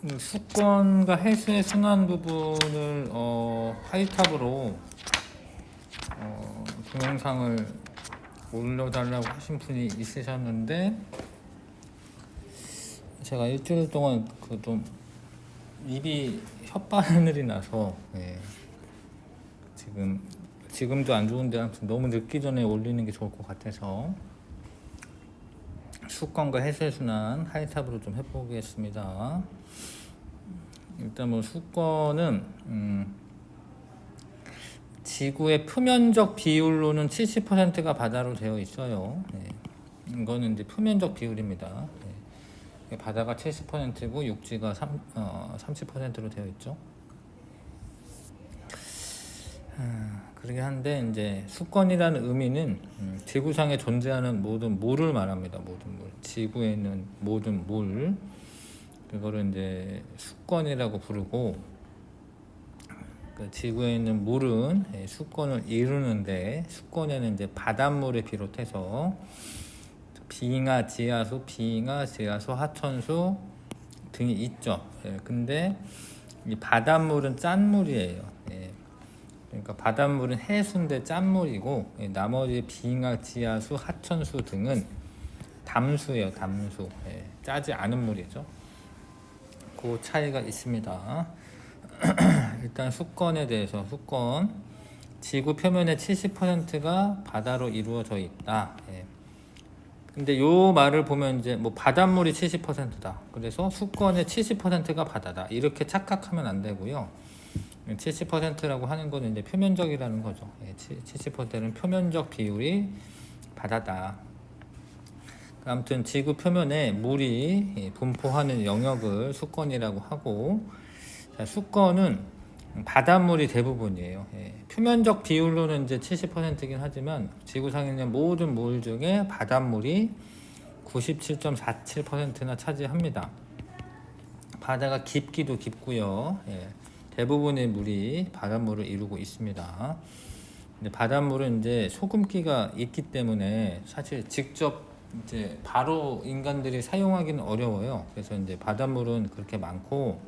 수건과 해수의 순환 부분을 하이탑으로 동영상을 올려달라고 하신 분이 있으셨는데, 제가 일주일 동안 그 좀 입이 혓바늘이 나서 지금도 안 좋은데 아무튼 너무 늦기 전에 올리는 게 좋을 것 같아서 수건과 해수의 순환 하이탑으로 좀 해보겠습니다. 일단 뭐 수건은 지구의 표면적 비율로는 70%가 바다로 되어 있어요. 이거는 이제 표면적 비율입니다. 바다가 70%고 육지가 30%로 되어 있죠. 그러긴 한데 이제 수건이라는 의미는 지구상에 존재하는 모든 물을 말합니다. 모든 물, 지구에 있는 모든 물, 그거를 이제 수건이라고 부르고, 그 지구에 있는 물은 수건을 이루는데, 수건에는 이제 바닷물을 비롯해서 빙하, 지하수, 빙하, 지하수, 하천수 등이 있죠. 근데 이 바닷물은 짠물이에요. 그러니까 바닷물은 해수인데 짠물이고, 나머지 빙하, 지하수, 하천수 등은 담수예요. 담수. 짜지 않은 물이죠. 그 차이가 있습니다. 일단 수건에 대해서, 수건 지구 표면의 70%가 바다로 이루어져 있다. 근데 요 말을 보면 이제 뭐 바닷물이 70%다. 그래서 수건의 70%가 바다다. 이렇게 착각하면 안 되고요. 70%라고 하는 거는 이제 표면적이라는 거죠. 70%는 표면적 비율이 바다다. 아무튼 지구 표면에 물이 분포하는 영역을 수건이라고 하고, 수건은 바닷물이 대부분이에요. 표면적 비율로는 이제 70%이긴 하지만 지구상에 있는 모든 물 중에 바닷물이 97.47%나 차지합니다. 바다가 깊기도 깊고요. 대부분의 물이 바닷물을 이루고 있습니다. 근데 바닷물은 이제 소금기가 있기 때문에 사실 직접 이제 바로 인간들이 사용하기는 어려워요. 그래서 이제 바닷물은 그렇게 많고,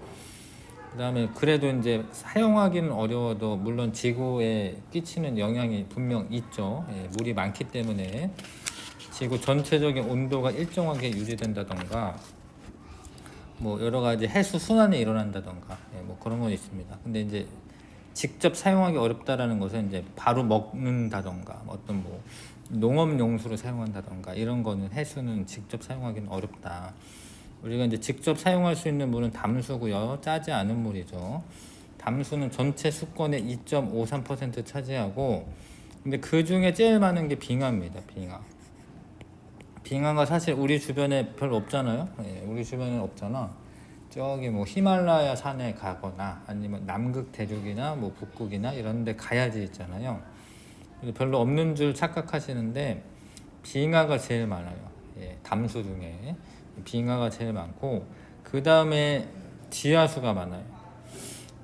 그다음에 그래도 이제 사용하기는 어려워도 물론 지구에 끼치는 영향이 분명 있죠. 물이 많기 때문에 지구 전체적인 온도가 일정하게 유지된다던가, 뭐 여러 가지 해수 순환이 일어난다던가, 뭐 그런 건 있습니다. 근데 이제 직접 사용하기 어렵다라는 것은 이제 바로 먹는다던가, 어떤 뭐 농업 용수로 사용한다던가, 이런 거는 해수는 직접 사용하기는 어렵다. 우리가 이제 직접 사용할 수 있는 물은 담수고요. 짜지 않은 물이죠. 담수는 전체 수건의 2.53% 차지하고, 근데 그 중에 제일 많은 게 빙하입니다. 빙하. 빙하가 사실 우리 주변에 별로 없잖아요. 우리 주변에는 없잖아. 저기 뭐 히말라야 산에 가거나 아니면 남극 대륙이나 뭐 북극이나 이런 데 가야지 있잖아요. 별로 없는 줄 착각하시는데 빙하가 제일 많아요. 담수 중에 빙하가 제일 많고, 그 다음에 지하수가 많아요.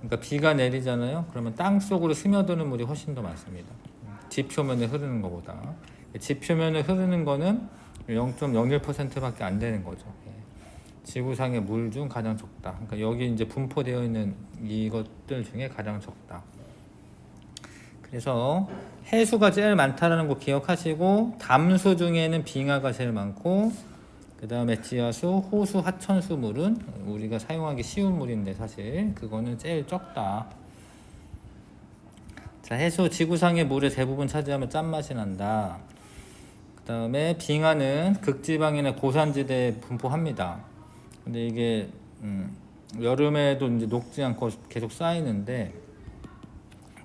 그러니까 비가 내리잖아요. 그러면 땅 속으로 스며드는 물이 훨씬 더 많습니다. 지표면에 흐르는 것보다. 지표면에 흐르는 거는 0.01%밖에 안 되는 거죠. 지구상의 물 중 가장 적다. 그러니까 여기 이제 분포되어 있는 이것들 중에 가장 적다. 그래서 해수가 제일 많다라는 거 기억하시고, 담수 중에는 빙하가 제일 많고, 그 다음에 지하수, 호수, 하천수 물은 우리가 사용하기 쉬운 물인데 사실 그거는 제일 적다. 자, 해수 지구상의 물의 대부분 차지하면 짠맛이 난다. 그 다음에 빙하는 극지방이나 고산지대에 분포합니다. 근데 이게 여름에도 이제 녹지 않고 계속 쌓이는데,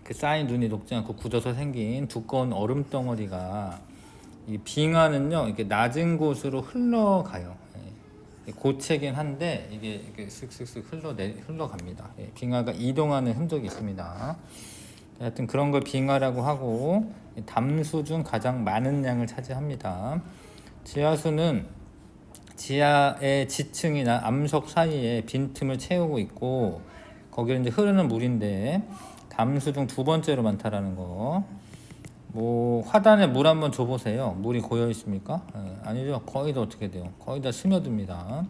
그 쌓인 눈이 녹지 않고 굳어서 생긴 두꺼운 얼음 덩어리가, 이 빙하는요 이렇게 낮은 곳으로 흘러가요. 고체긴 한데 이게 슥슥슥 흘러갑니다. 빙하가 이동하는 흔적이 있습니다. 하여튼 그런 걸 빙하라고 하고, 담수 중 가장 많은 양을 차지합니다. 지하수는 지하의 지층이나 암석 사이에 빈틈을 채우고 있고, 거기를 이제 흐르는 물인데 담수 중 두 번째로 많다라는 거. 뭐 화단에 물 한번 줘보세요. 물이 고여 있습니까? 아니죠. 거의 다 어떻게 돼요? 거의 다 스며듭니다.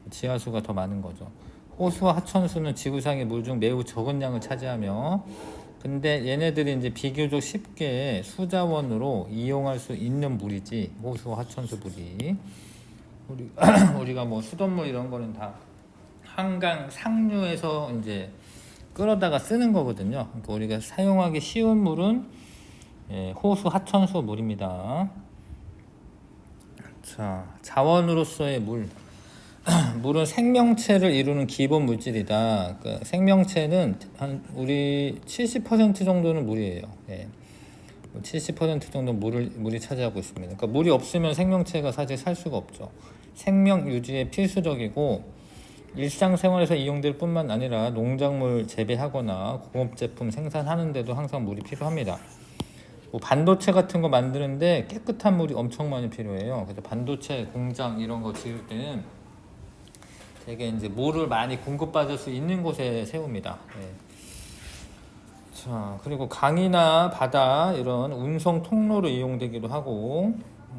지하수가 더 많은 거죠. 호수와 하천수는 지구상의 물 중 매우 적은 양을 차지하며, 근데 얘네들이 이제 비교적 쉽게 수자원으로 이용할 수 있는 물이지, 호수와 하천수 물이. 우리가 뭐 수돗물 이런 거는 다 한강 상류에서 이제 끌어다가 쓰는 거거든요. 그러니까 우리가 사용하기 쉬운 물은 호수, 하천수 물입니다. 자, 자원으로서의 물. 물은 생명체를 이루는 기본 물질이다. 그러니까 생명체는 한 우리 70% 정도는 물이에요. 70% 정도 물이 차지하고 있습니다. 그러니까 물이 없으면 생명체가 사실 살 수가 없죠. 생명 유지에 필수적이고 일상생활에서 이용될 뿐만 아니라 농작물 재배하거나 공업제품 생산하는 데도 항상 물이 필요합니다. 뭐 반도체 같은 거 만드는데 깨끗한 물이 엄청 많이 필요해요. 그래서 반도체 공장 이런 거 지을 때는 되게 이제 물을 많이 공급받을 수 있는 곳에 세웁니다. 자, 그리고 강이나 바다 이런 운송 통로로 이용되기도 하고,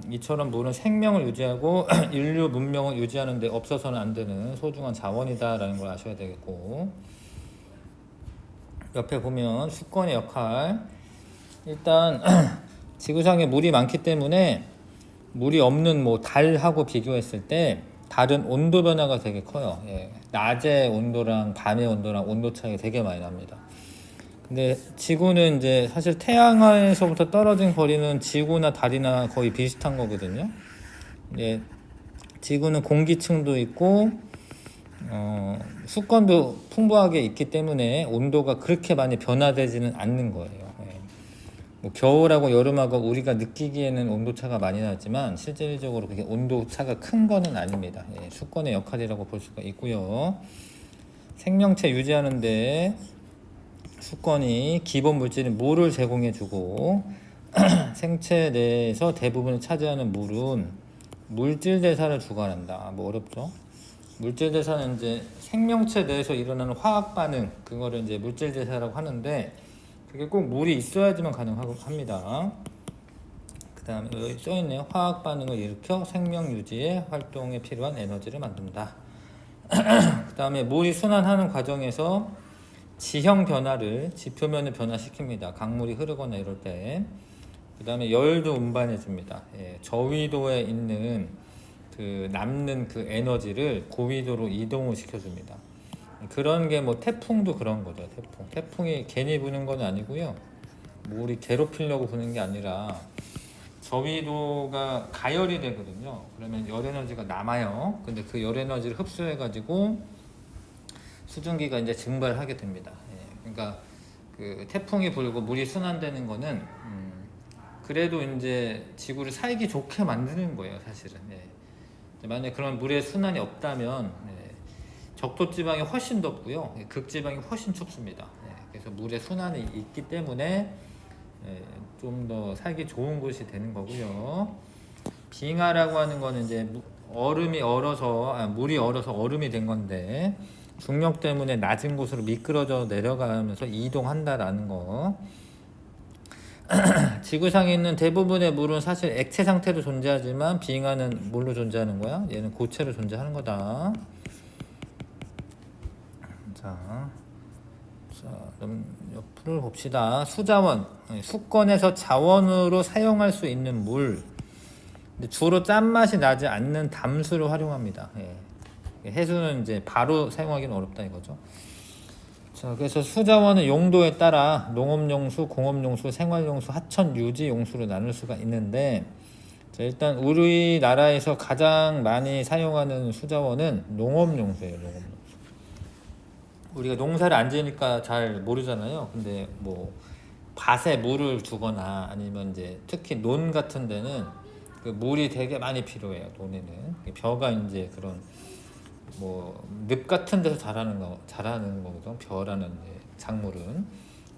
이처럼 물은 생명을 유지하고 인류 문명을 유지하는 데 없어서는 안 되는 소중한 자원이다라는 걸 아셔야 되겠고, 옆에 보면 수권의 역할. 일단 지구상에 물이 많기 때문에 물이 없는 뭐 달하고 비교했을 때 달은 온도 변화가 되게 커요. 낮의 온도랑 밤의 온도랑 온도 차이가 되게 많이 납니다. 근데 지구는 이제 사실 태양에서부터 떨어진 거리는 지구나 달이나 거의 비슷한 거거든요. 지구는 공기층도 있고 수권도 풍부하게 있기 때문에 온도가 그렇게 많이 변화되지는 않는 거예요. 뭐 겨울하고 여름하고 우리가 느끼기에는 온도 차가 많이 나지만 실질적으로 그게 온도 차가 큰 거는 아닙니다. 수권의 역할이라고 볼 수가 있고요. 생명체 유지하는데 수권이 기본 물질인 물을 제공해주고 생체 내에서 대부분을 차지하는 물은 물질 대사를 주관한다. 뭐 어렵죠? 물질 대사는 이제 생명체 내에서 일어나는 화학 반응, 그거를 이제 물질 대사라고 하는데 그게 꼭 물이 있어야지만 가능합니다. 그 다음에 여기 써있네요. 화학 반응을 일으켜 생명 유지에 활동에 필요한 에너지를 만든다. 그 다음에 물이 순환하는 과정에서 지형 변화를 지표면을 변화시킵니다. 강물이 흐르거나 이럴 때. 그 다음에 열도 운반해 줍니다. 저위도에 있는 그 남는 그 에너지를 고위도로 이동을 시켜줍니다. 그런 게 뭐 태풍도 그런 거죠. 태풍이 괜히 부는 건 아니고요. 뭐 우리 괴롭히려고 부는 게 아니라 저위도가 가열이 되거든요. 그러면 열 에너지가 남아요. 근데 그 열 에너지를 흡수해 가지고 수증기가 이제 증발하게 됩니다. 그러니까 그 태풍이 불고 물이 순환되는 거는 그래도 이제 지구를 살기 좋게 만드는 거예요, 사실은. 만약에 그런 물의 순환이 없다면 적도지방이 훨씬 덥고요, 극지방이 훨씬 춥습니다. 그래서 물의 순환이 있기 때문에 좀 더 살기 좋은 곳이 되는 거고요. 빙하라고 하는 거는 이제 물이 얼어서 얼음이 된 건데 중력 때문에 낮은 곳으로 미끄러져 내려가면서 이동한다라는 거. 지구상에 있는 대부분의 물은 사실 액체 상태로 존재하지만 빙하는 뭘로 존재하는 거야? 얘는 고체로 존재하는 거다. 자, 그럼 옆을 봅시다. 수자원, 수권에서 자원으로 사용할 수 있는 물. 주로 짠맛이 나지 않는 담수를 활용합니다. 해수는 이제 바로 사용하기는 어렵다 이거죠. 자, 그래서 수자원은 용도에 따라 농업용수, 공업용수, 생활용수, 하천 유지용수로 나눌 수가 있는데, 자, 일단 우리나라에서 가장 많이 사용하는 수자원은 농업용수예요. 농업용수. 우리가 농사를 안 지으니까 잘 모르잖아요. 근데 뭐 밭에 물을 두거나 아니면 이제 특히 논 같은 데는 그 물이 되게 많이 필요해요. 논에는 벼가 이제 그런 뭐 늪 같은 데서 자라는 거거든. 벼라는 작물은.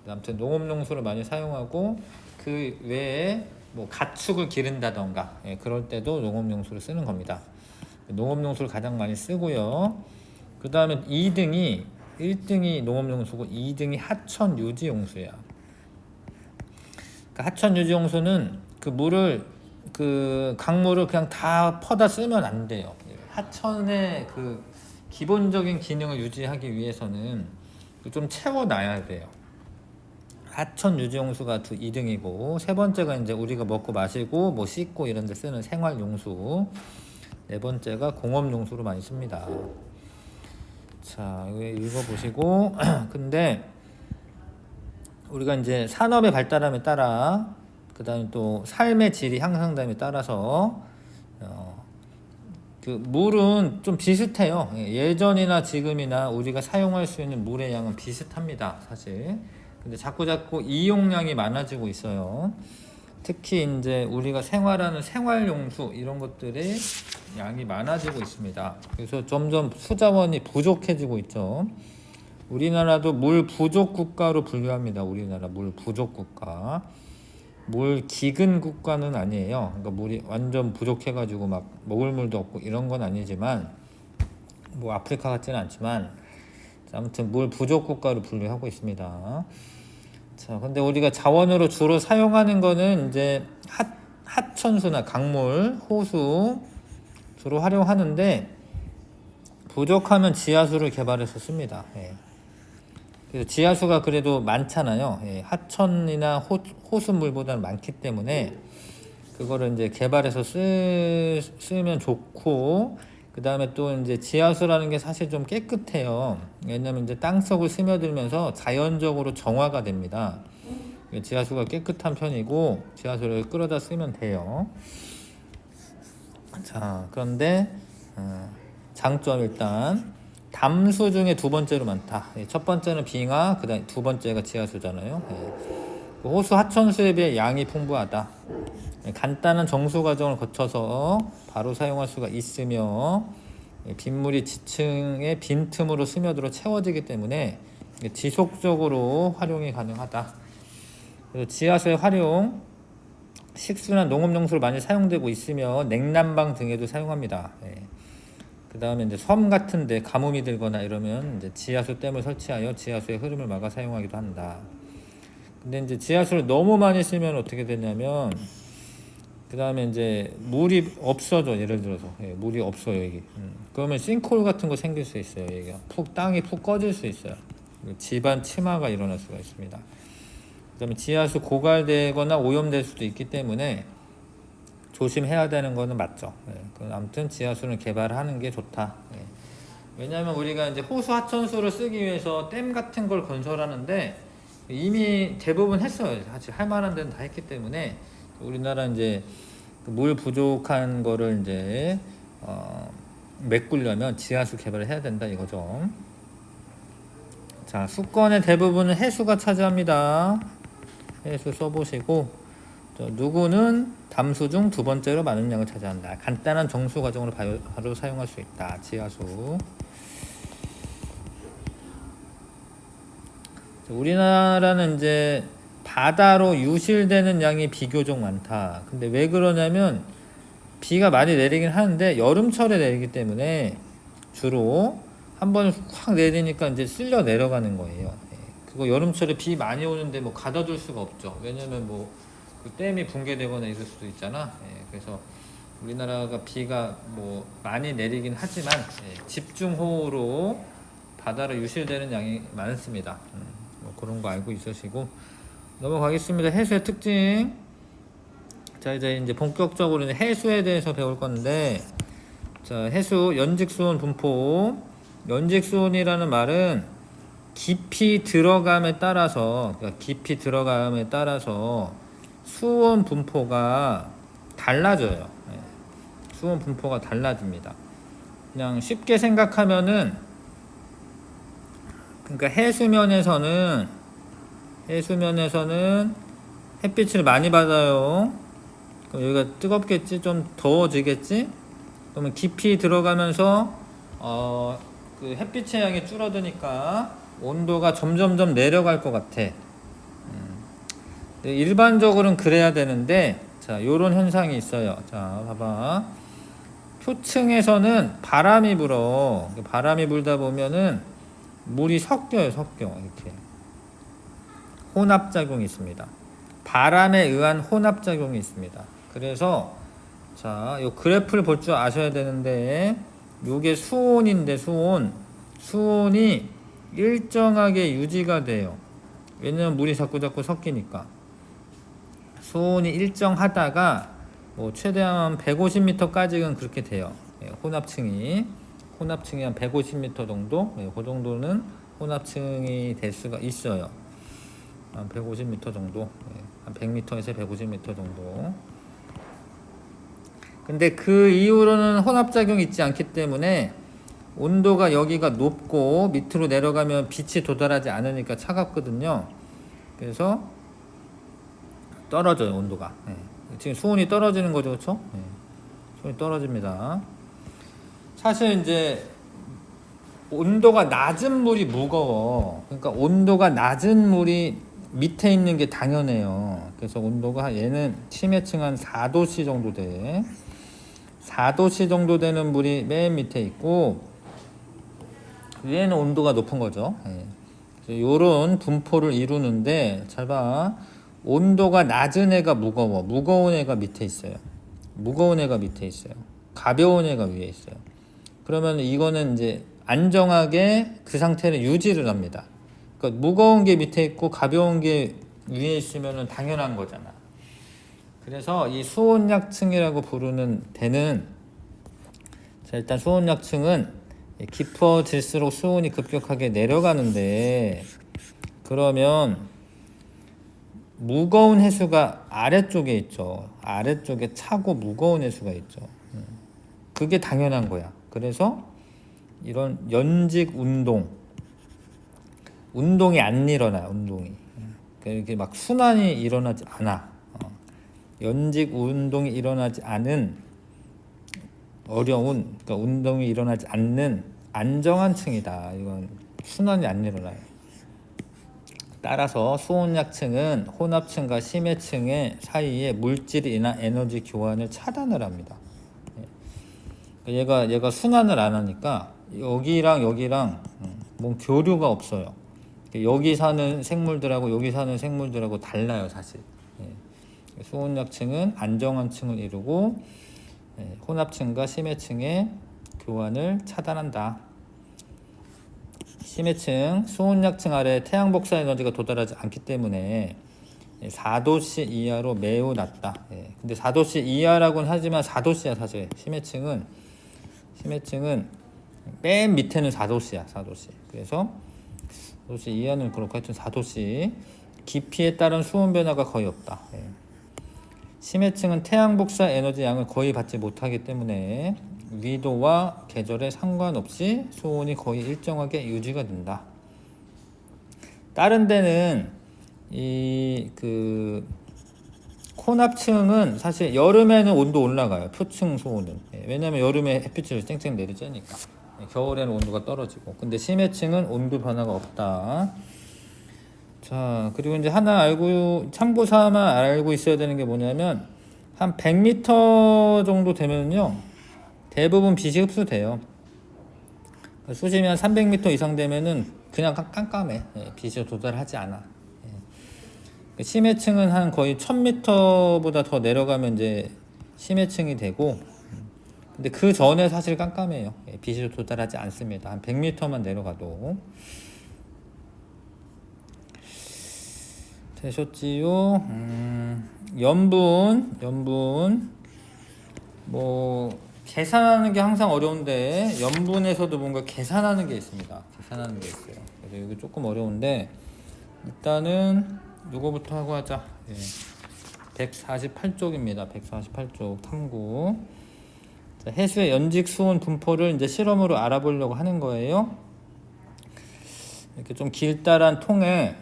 아무튼 농업용수를 많이 사용하고 그 외에 뭐 가축을 기른다던가 그럴 때도 농업용수를 쓰는 겁니다. 농업용수를 가장 많이 쓰고요. 그 다음에 1등이 농업용수고 2등이 하천유지용수야. 그러니까 하천유지용수는 그 강물을 그냥 다 퍼다 쓰면 안 돼요. 하천의 그 기본적인 기능을 유지하기 위해서는 좀 채워놔야 돼요. 하천 유지용수가 2등이고, 세 번째가 이제 우리가 먹고 마시고 뭐 씻고 이런 데 쓰는 생활용수, 네 번째가 공업용수로 많이 씁니다. 자, 이거 읽어보시고 근데 우리가 이제 산업의 발달함에 따라, 그 다음에 또 삶의 질이 향상됨에 따라서 그 물은 좀 비슷해요. 예전이나 지금이나 우리가 사용할 수 있는 물의 양은 비슷합니다, 사실. 근데 자꾸 이용량이 많아지고 있어요. 특히 이제 우리가 생활하는 생활용수 이런 것들이 양이 많아지고 있습니다. 그래서 점점 수자원이 부족해지고 있죠. 우리나라도 물 부족 국가로 분류합니다. 우리나라 물 부족 국가. 물 기근 국가는 아니에요. 그러니까 물이 완전 부족해가지고 막 먹을 물도 없고 이런 건 아니지만, 뭐 아프리카 같지는 않지만 아무튼 물 부족 국가로 분류하고 있습니다. 자, 근데 우리가 자원으로 주로 사용하는 거는 이제 하천수나 강물, 호수 주로 활용하는데, 부족하면 지하수를 개발해서 씁니다. 예. 그래서 지하수가 그래도 많잖아요. 예. 하천이나 호수물보다는 많기 때문에 그거를 이제 개발해서 쓰면 좋고, 그 다음에 또 이제 지하수라는 게 사실 좀 깨끗해요. 왜냐면 이제 땅속을 스며들면서 자연적으로 정화가 됩니다. 지하수가 깨끗한 편이고 지하수를 끌어다 쓰면 돼요. 자, 그런데 장점, 일단 담수 중에 두 번째로 많다. 첫 번째는 빙하, 그 다음 두 번째가 지하수잖아요. 호수 하천수에 비해 양이 풍부하다. 간단한 정수 과정을 거쳐서 바로 사용할 수가 있으며, 빗물이 지층의 빈틈으로 스며들어 채워지기 때문에 지속적으로 활용이 가능하다. 그래서 지하수의 활용, 식수나 농업용수로 많이 사용되고 있으며 냉난방 등에도 사용합니다. 그 다음에 이제 섬 같은데 가뭄이 들거나 이러면 이제 지하수 댐을 설치하여 지하수의 흐름을 막아 사용하기도 한다. 근데 이제 지하수를 너무 많이 쓰면 어떻게 되냐면, 그 다음에 이제 물이 없어져. 예를 들어서 물이 없어요, 여기. 그러면 싱크홀 같은 거 생길 수 있어요. 여기가 땅이 푹 꺼질 수 있어요. 집안 침하가 일어날 수가 있습니다. 그 다음에 지하수 고갈되거나 오염될 수도 있기 때문에 조심해야 되는 거는 맞죠. 아무튼 지하수는 개발하는 게 좋다. 왜냐하면 우리가 이제 호수 하천수를 쓰기 위해서 댐 같은 걸 건설하는데 이미 대부분 했어요. 사실 할 만한 데는 다 했기 때문에 우리나라 이제 물 부족한 거를 이제 메꾸려면 지하수 개발을 해야 된다 이거죠. 자, 수건의 대부분은 해수가 차지합니다. 해수 써보시고, 누구는 담수 중 두 번째로 많은 양을 차지한다. 간단한 정수 과정으로 바로 사용할 수 있다. 지하수. 우리나라는 이제 바다로 유실되는 양이 비교적 많다. 근데 왜 그러냐면 비가 많이 내리긴 하는데 여름철에 내리기 때문에 주로 한 번 확 내리니까 이제 쓸려 내려가는 거예요. 그거 여름철에 비 많이 오는데 뭐 가둬둘 수가 없죠. 왜냐면 뭐 그 댐이 붕괴되거나 이럴 수도 있잖아. 그래서 우리나라가 비가 뭐 많이 내리긴 하지만 집중호우로 바다로 유실되는 양이 많습니다. 뭐 그런 거 알고 있으시고 넘어가겠습니다. 해수의 특징. 자, 이제 본격적으로 해수에 대해서 배울 건데, 자, 해수 연직수온 분포. 연직수온이라는 말은 깊이 들어감에 따라서, 그러니까 깊이 들어감에 따라서 수온 분포가 달라져요. 수온 분포가 달라집니다. 그냥 쉽게 생각하면은, 그러니까 해수면에서는 햇빛을 많이 받아요. 그럼 여기가 뜨겁겠지? 좀 더워지겠지? 그러면 깊이 들어가면서 그 햇빛의 양이 줄어드니까 온도가 점점점 내려갈 것 같아. 일반적으로는 그래야 되는데, 자, 요런 현상이 있어요. 자, 봐봐. 표층에서는 바람이 불어. 바람이 불다 보면은 물이 섞여. 이렇게. 혼합작용이 있습니다. 바람에 의한 혼합작용이 있습니다. 그래서 자, 요 그래프를 볼 줄 아셔야 되는데, 요게 수온인데 수온이 일정하게 유지가 돼요. 왜냐면 물이 자꾸 섞이니까. 수온이 일정하다가 뭐 최대한 150m까지는 그렇게 돼요. 예, 혼합층이 한 150m 정도, 예, 그 정도는 혼합층이 될 수가 있어요. 한 150m 정도, 예, 한 100m에서 150m 정도. 근데 그 이후로는 혼합작용이 있지 않기 때문에 온도가 여기가 높고 밑으로 내려가면 빛이 도달하지 않으니까 차갑거든요. 그래서 떨어져요, 온도가. 예. 지금 수온이 떨어지는 거죠, 그렇죠? 예. 수온이 떨어집니다. 사실 이제 온도가 낮은 물이 무거워. 그러니까 온도가 낮은 물이 밑에 있는 게 당연해요. 그래서 온도가 얘는 심해층 한 4도씨 정도 돼. 4도씨 정도 되는 물이 맨 밑에 있고 위에는 온도가 높은 거죠. 이런 분포를 이루는데 잘 봐. 온도가 낮은 애가 무거워. 무거운 애가 밑에 있어요. 무거운 애가 밑에 있어요. 가벼운 애가 위에 있어요. 그러면 이거는 이제 안정하게 그 상태를 유지를 합니다. 그러니까 무거운 게 밑에 있고 가벼운 게 위에 있으면 당연한 거잖아. 그래서 이 수온약층이라고 부르는 데는, 자, 일단 수온약층은 깊어질수록 수온이 급격하게 내려가는데, 그러면 무거운 해수가 아래쪽에 있죠. 아래쪽에 차고 무거운 해수가 있죠. 그게 당연한 거야. 그래서 이런 연직 운동이 안 일어나. 운동이 이렇게 막 순환이 일어나지 않아. 연직 운동이 일어나지 않은 어려운, 그러니까 운동이 일어나지 않는 안정한 층이다. 이건 순환이 안 일어나요. 따라서 수온약층은 혼합층과 심해층의 사이에 물질이나 에너지 교환을 차단을 합니다. 얘가 순환을 안 하니까 여기랑 뭐 교류가 없어요. 여기 사는 생물들하고 여기 사는 생물들하고 달라요, 사실. 수온약층은 안정한 층을 이루고 혼합층과 심해층의 교환을 차단한다. 심해층, 수온약층 아래 태양 복사 에너지가 도달하지 않기 때문에 4도씨 이하로 매우 낮다. 근데 4도씨 이하라고는 하지만 4도씨야 사실. 심해층은 맨 밑에는 4도씨야. 4도씨. 그래서 4도씨 이하는 그렇고 하여튼 4도씨. 깊이에 따른 수온 변화가 거의 없다. 심해층은 태양 복사 에너지 양을 거의 받지 못하기 때문에 위도와 계절에 상관없이 수온이 거의 일정하게 유지가 된다. 다른 데는 혼합층은 사실 여름에는 온도 올라가요. 표층 수온은. 왜냐면 여름에 햇빛을 쨍쨍 내리쬐니까. 겨울에는 온도가 떨어지고. 근데 심해층은 온도 변화가 없다. 자, 그리고 이제 하나 참고사항만 알고 있어야 되는 게 뭐냐면, 한 100m 정도 되면요, 대부분 빛이 흡수돼요. 수심이 한 300m 이상 되면은 그냥 깜깜해. 빛이 도달하지 않아. 심해층은 한 거의 1000m보다 더 내려가면 이제 심해층이 되고, 근데 그 전에 사실 깜깜해요. 빛이 도달하지 않습니다. 한 100m만 내려가도. 되셨지요? 염분 뭐 계산하는 게 항상 어려운데 염분에서도 뭔가 계산하는 게 있습니다. 계산하는 게 있어요. 그래서 이거 조금 어려운데 일단은 요거부터 하고 하자. 148쪽입니다. 148쪽 탐구. 자, 해수의 연직 수온 분포를 이제 실험으로 알아보려고 하는 거예요. 이렇게 좀 길다란 통에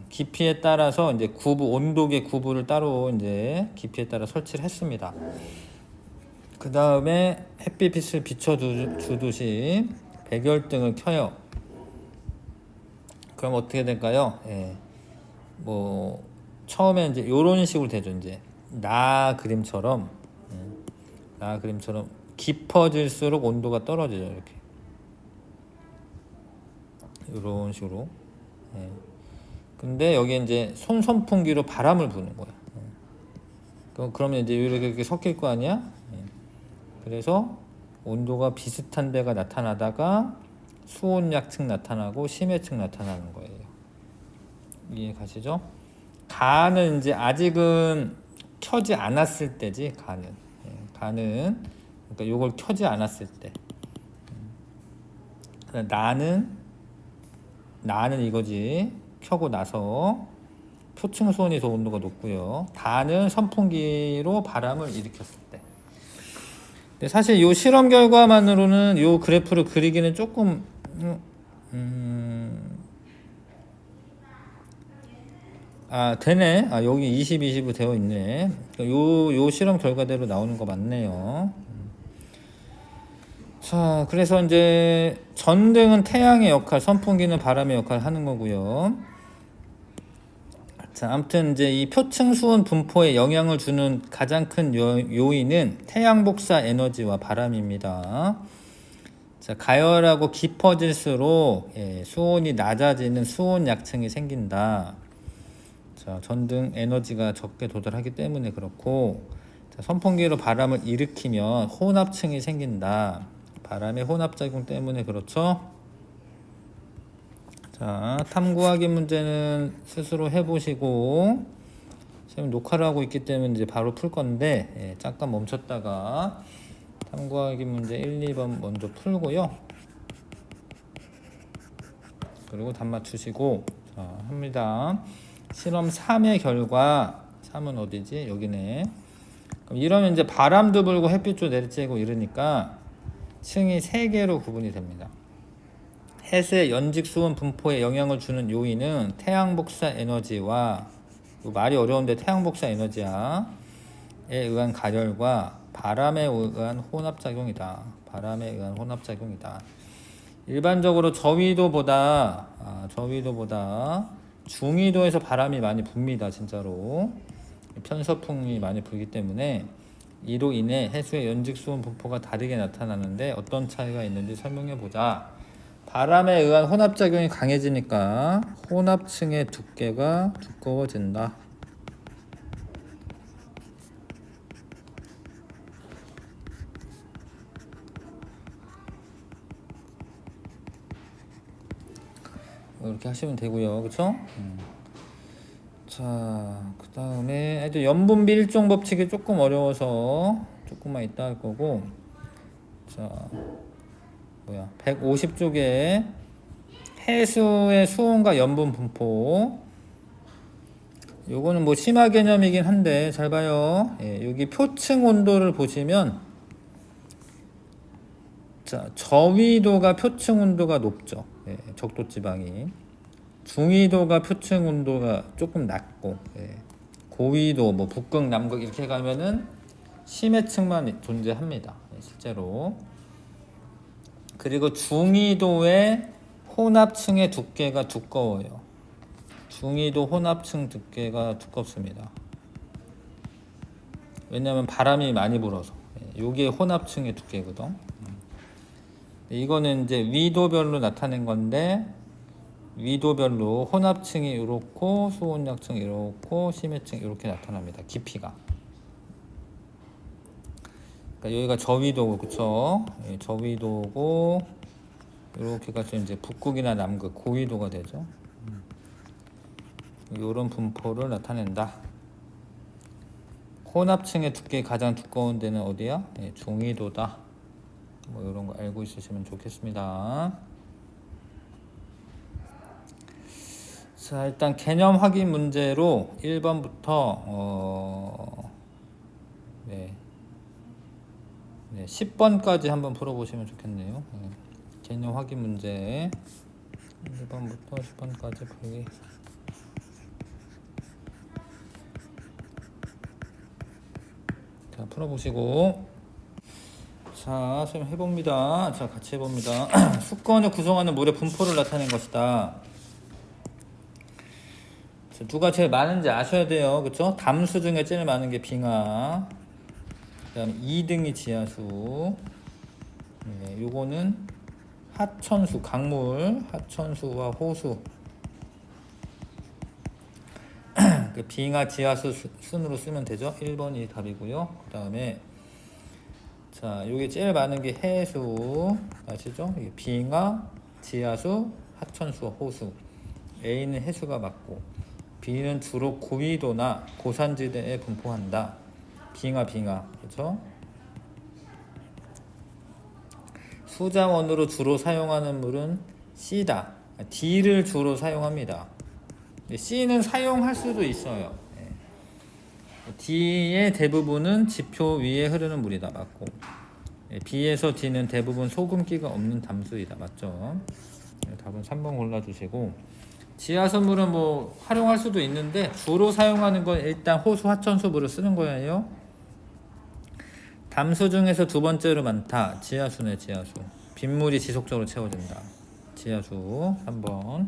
깊이에 따라서 이제 온도계 구부를 따로 이제 깊이에 따라 설치를 했습니다. 그 다음에 햇빛을 비춰주듯이 백열등을 켜요. 그럼 어떻게 될까요? 뭐 처음에 이제 이런 식으로 되죠. 이제 나 그림처럼 깊어질수록 온도가 떨어지죠. 이렇게 이런 식으로. 근데 여기 이제 손선풍기로 바람을 부는 거야. 그러면 이제 이렇게 섞일 거 아니야? 그래서 온도가 비슷한 데가 나타나다가 수온 약층 나타나고 심해층 나타나는 거예요. 이해 가시죠? 가는 이제 아직은 켜지 않았을 때지. 가는 그러니까 요걸 켜지 않았을 때. 나는 이거지. 켜고 나서 표층 수온에서 온도가 높고요. 다는 선풍기로 바람을 일으켰을 때. 근데 사실 이 실험 결과만으로는 이 그래프를 그리기는 조금 되네. 여기 20, 20로 되어 있네. 요 실험 결과대로 나오는 거 맞네요. 자, 그래서 이제 전등은 태양의 역할, 선풍기는 바람의 역할을 하는 거고요. 자, 아무튼 이제 이 표층 수온 분포에 영향을 주는 가장 큰 요인은 태양 복사 에너지와 바람입니다. 자, 가열하고 깊어질수록 수온이 낮아지는 수온 약층이 생긴다. 자, 전등 에너지가 적게 도달하기 때문에 그렇고, 자, 선풍기로 바람을 일으키면 혼합층이 생긴다. 바람의 혼합작용 때문에 그렇죠. 자, 탐구하기 문제는 스스로 해보시고, 지금 녹화를 하고 있기 때문에 이제 바로 풀 건데, 잠깐 멈췄다가 탐구하기 문제 1, 2번 먼저 풀고요. 그리고 답 맞추시고, 자, 합니다. 실험 3의 결과, 3은 어디지? 여기네. 그럼 이러면 이제 바람도 불고 햇빛도 내리쬐고 이러니까 층이 3개로 구분이 됩니다. 해수의 연직 수온 분포에 영향을 주는 요인은 태양 복사 에너지와, 말이 어려운데 태양 복사 에너지야에 의한 가열과 바람에 의한 혼합작용이다. 바람에 의한 혼합작용이다. 일반적으로 저위도보다 중위도에서 바람이 많이 붑니다. 진짜로 편서풍이 많이 불기 때문에 이로 인해 해수의 연직 수온 분포가 다르게 나타나는데 어떤 차이가 있는지 설명해 보자. 바람에 의한 혼합작용이 강해지니까 혼합층의 두께가 두꺼워진다. 이렇게 하시면 되고요. 그쵸? 자, 그 다음에 연분비 일종 법칙이 조금 어려워서 조금만 이따 할 거고, 자, 150쪽에 해수의 수온과 염분 분포. 요거는 뭐 심화 개념이긴 한데 잘 봐요. 여기 표층 온도를 보시면, 자, 저위도가 표층 온도가 높죠. 적도 지방이. 중위도가 표층 온도가 조금 낮고, 고위도 뭐 북극 남극 이렇게 가면은 심해층만 존재합니다. 실제로. 그리고 중위도의 혼합층의 두께가 두꺼워요. 중위도 혼합층 두께가 두껍습니다. 왜냐하면 바람이 많이 불어서. 이게 혼합층의 두께거든. 이거는 이제 위도별로 나타낸 건데, 위도별로 혼합층이 이렇고 수온약층이 이렇고 심해층 이렇게 나타납니다. 깊이가. 그러니까 여기가 저위도고, 그쵸? 저위도고 이렇게 가서 이제 북극이나 남극 고위도가 되죠. 이런 분포를 나타낸다. 혼합층의 두께 가장 두꺼운 데는 어디야? 중위도다. 뭐 이런 거 알고 있으시면 좋겠습니다. 자, 일단 개념 확인 문제로 1번부터 10번까지 한번 풀어보시면 좋겠네요. 개념 확인 문제 1번부터 10번까지 풀기. 자, 풀어보시고, 자, 선생님 해봅니다. 자, 같이 해봅니다. 수건을 구성하는 물의 분포를 나타낸 것이다. 자, 누가 제일 많은지 아셔야 돼요. 그쵸? 담수 중에 제일 많은 게 빙하. 그 다음에 2등이 지하수. 요거는 하천수, 강물, 하천수와 호수. 그 빙하, 지하수 순으로 쓰면 되죠. 1번이 답이고요. 그 다음에 자, 요게 제일 많은 게 해수 아시죠? 이게 빙하, 지하수, 하천수, 호수. A는 해수가 맞고 B는 주로 고위도나 고산지대에 분포한다. 빙하 그렇죠? 수자원으로 주로 사용하는 물은 C다. D를 주로 사용합니다. C는 사용할 수도 있어요. D의 대부분은 지표 위에 흐르는 물이다. 맞고 B에서 D는 대부분 소금기가 없는 담수이다. 맞죠? 답은 3번 골라주시고 지하수물은 뭐 활용할 수도 있는데 주로 사용하는 건 일단 호수, 하천수 물을 쓰는 거예요. 담수 중에서 두 번째로 많다. 지하수네. 지하수. 빗물이 지속적으로 채워진다. 지하수 3번.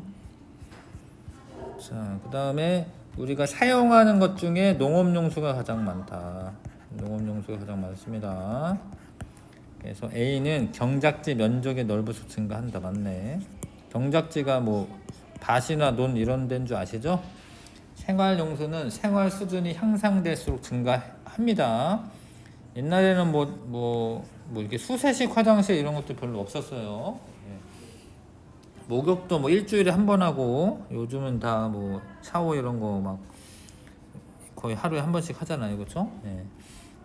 자, 그 다음에 우리가 사용하는 것 중에 농업용수가 가장 많다. 농업용수가 가장 많습니다. 그래서 A는 경작지 면적의 넓어서 증가한다. 맞네. 경작지가 뭐 밭이나 논 이런 데인 줄 아시죠? 생활용수는 생활 수준이 향상될수록 증가합니다. 옛날에는 뭐 이렇게 수세식 화장실 이런 것도 별로 없었어요. 목욕도 뭐 일주일에 한 번 하고 요즘은 다 뭐 샤워 이런 거 막 거의 하루에 한 번씩 하잖아요. 그렇죠?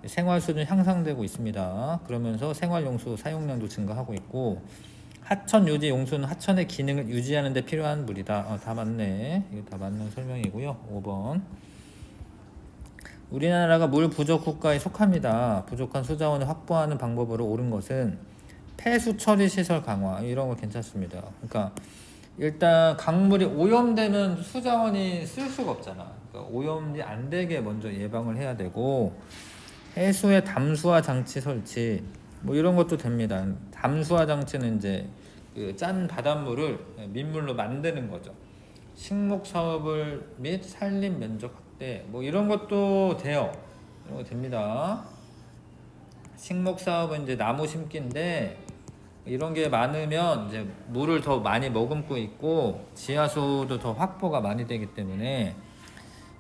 생활 수준 향상되고 있습니다. 그러면서 생활용수 사용량도 증가하고 있고 하천 유지 용수는 하천의 기능을 유지하는 데 필요한 물이다. 다 맞네. 이거 다 맞는 설명이고요. 5번. 우리나라가 물 부족 국가에 속합니다. 부족한 수자원을 확보하는 방법으로 옳은 것은 폐수 처리 시설 강화 이런 거 괜찮습니다. 그러니까 일단 강물이 오염되면 수자원이 쓸 수가 없잖아. 그러니까 오염이 안 되게 먼저 예방을 해야 되고 해수의 담수화 장치 설치 뭐 이런 것도 됩니다. 담수화 장치는 이제 그 짠 바닷물을 민물로 만드는 거죠. 식목 사업을 및 산림 면적 확대 뭐 이런 것도 돼요. 이런 거 됩니다. 식목 사업은 이제 나무 심기인데 이런 게 많으면 이제 물을 더 많이 머금고 있고 지하수도 더 확보가 많이 되기 때문에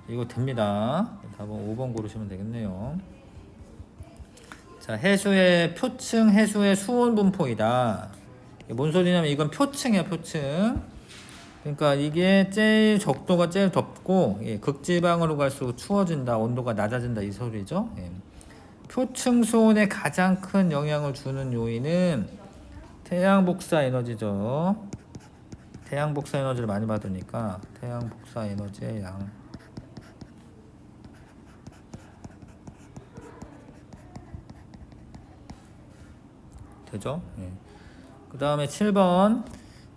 이거 됩니다. 답은 5번 고르시면 되겠네요. 자, 해수의 표층, 해수의 수온 분포이다. 뭔 소리냐면 이건 표층이야, 표층. 그러니까 이게 제일 적도가 제일 덥고 극지방으로 갈수록 추워진다, 온도가 낮아진다 이 소리죠. 표층 수온에 가장 큰 영향을 주는 요인은 태양 복사 에너지죠. 태양 복사 에너지를 많이 받으니까 태양 복사 에너지의 양. 되죠? 그 다음에 7번.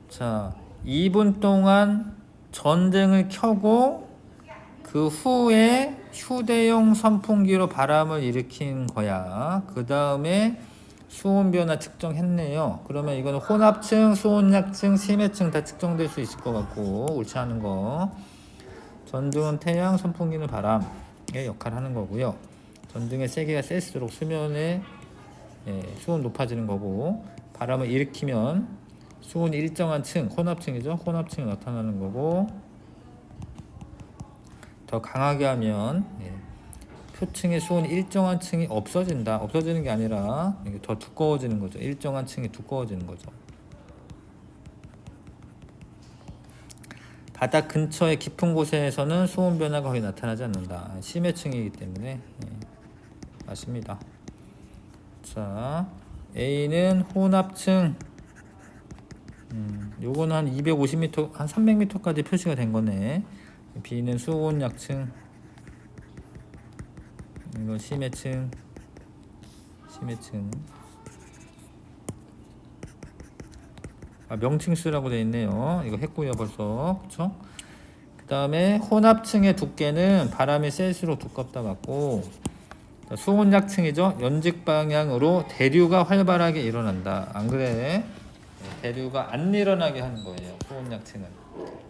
자, 2분 동안 전등을 켜고 그 후에 휴대용 선풍기로 바람을 일으킨 거야. 그 다음에 수온 변화 측정했네요. 그러면 이거는 혼합층, 수온약층, 심해층 다 측정될 수 있을 것 같고 옳지 않은 거. 전등은 태양, 선풍기는 바람의 역할을 하는 거고요. 전등의 세기가 셀수록 수면의 수온 높아지는 거고 바람을 일으키면 수온이 일정한 층, 혼합층이죠. 혼합층이 나타나는 거고 더 강하게 하면 표층의 수온이 일정한 층이 없어진다. 없어지는 게 아니라 이게 더 두꺼워지는 거죠. 일정한 층이 두꺼워지는 거죠. 바닥 근처의 깊은 곳에서는 수온 변화가 거의 나타나지 않는다. 심해층이기 때문에 맞습니다. 자, A는 혼합층. 요거는 한 250m, 한 300m까지 표시가 된 거네. B는 수온약층. 이건 심해층. 명칭수라고 되어 있네요. 이거 했고요 벌써. 그쵸? 그 다음에 혼합층의 두께는 바람이 셀수록 두껍다 맞고 수온약층이죠. 연직 방향으로 대류가 활발하게 일어난다. 안 그래? 대류가 안 일어나게 하는 거예요. 수온약층은.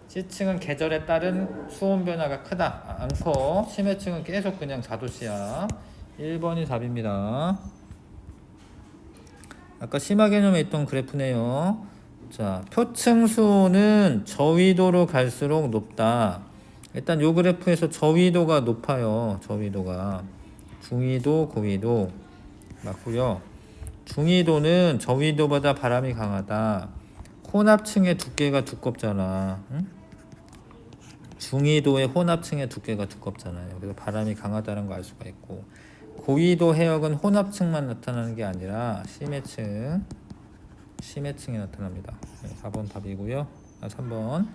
C층은 계절에 따른 수온 변화가 크다. 않고 심해층은 계속 그냥 자도시야. 1번이 답입니다. 아까 심화 개념에 있던 그래프네요. 자, 표층 수온은 저위도로 갈수록 높다. 일단 요 그래프에서 저위도가 높아요. 저위도가 중위도, 고위도 맞고요. 중위도는 저위도보다 바람이 강하다. 혼합층의 두께가 두껍잖아. 응? 중위도의 혼합층의 두께가 두껍잖아요. 그래서 바람이 강하다는 걸 알 수가 있고, 고위도 해역은 혼합층만 나타나는 게 아니라 심해층이 나타납니다. 4번 답이고요. 3번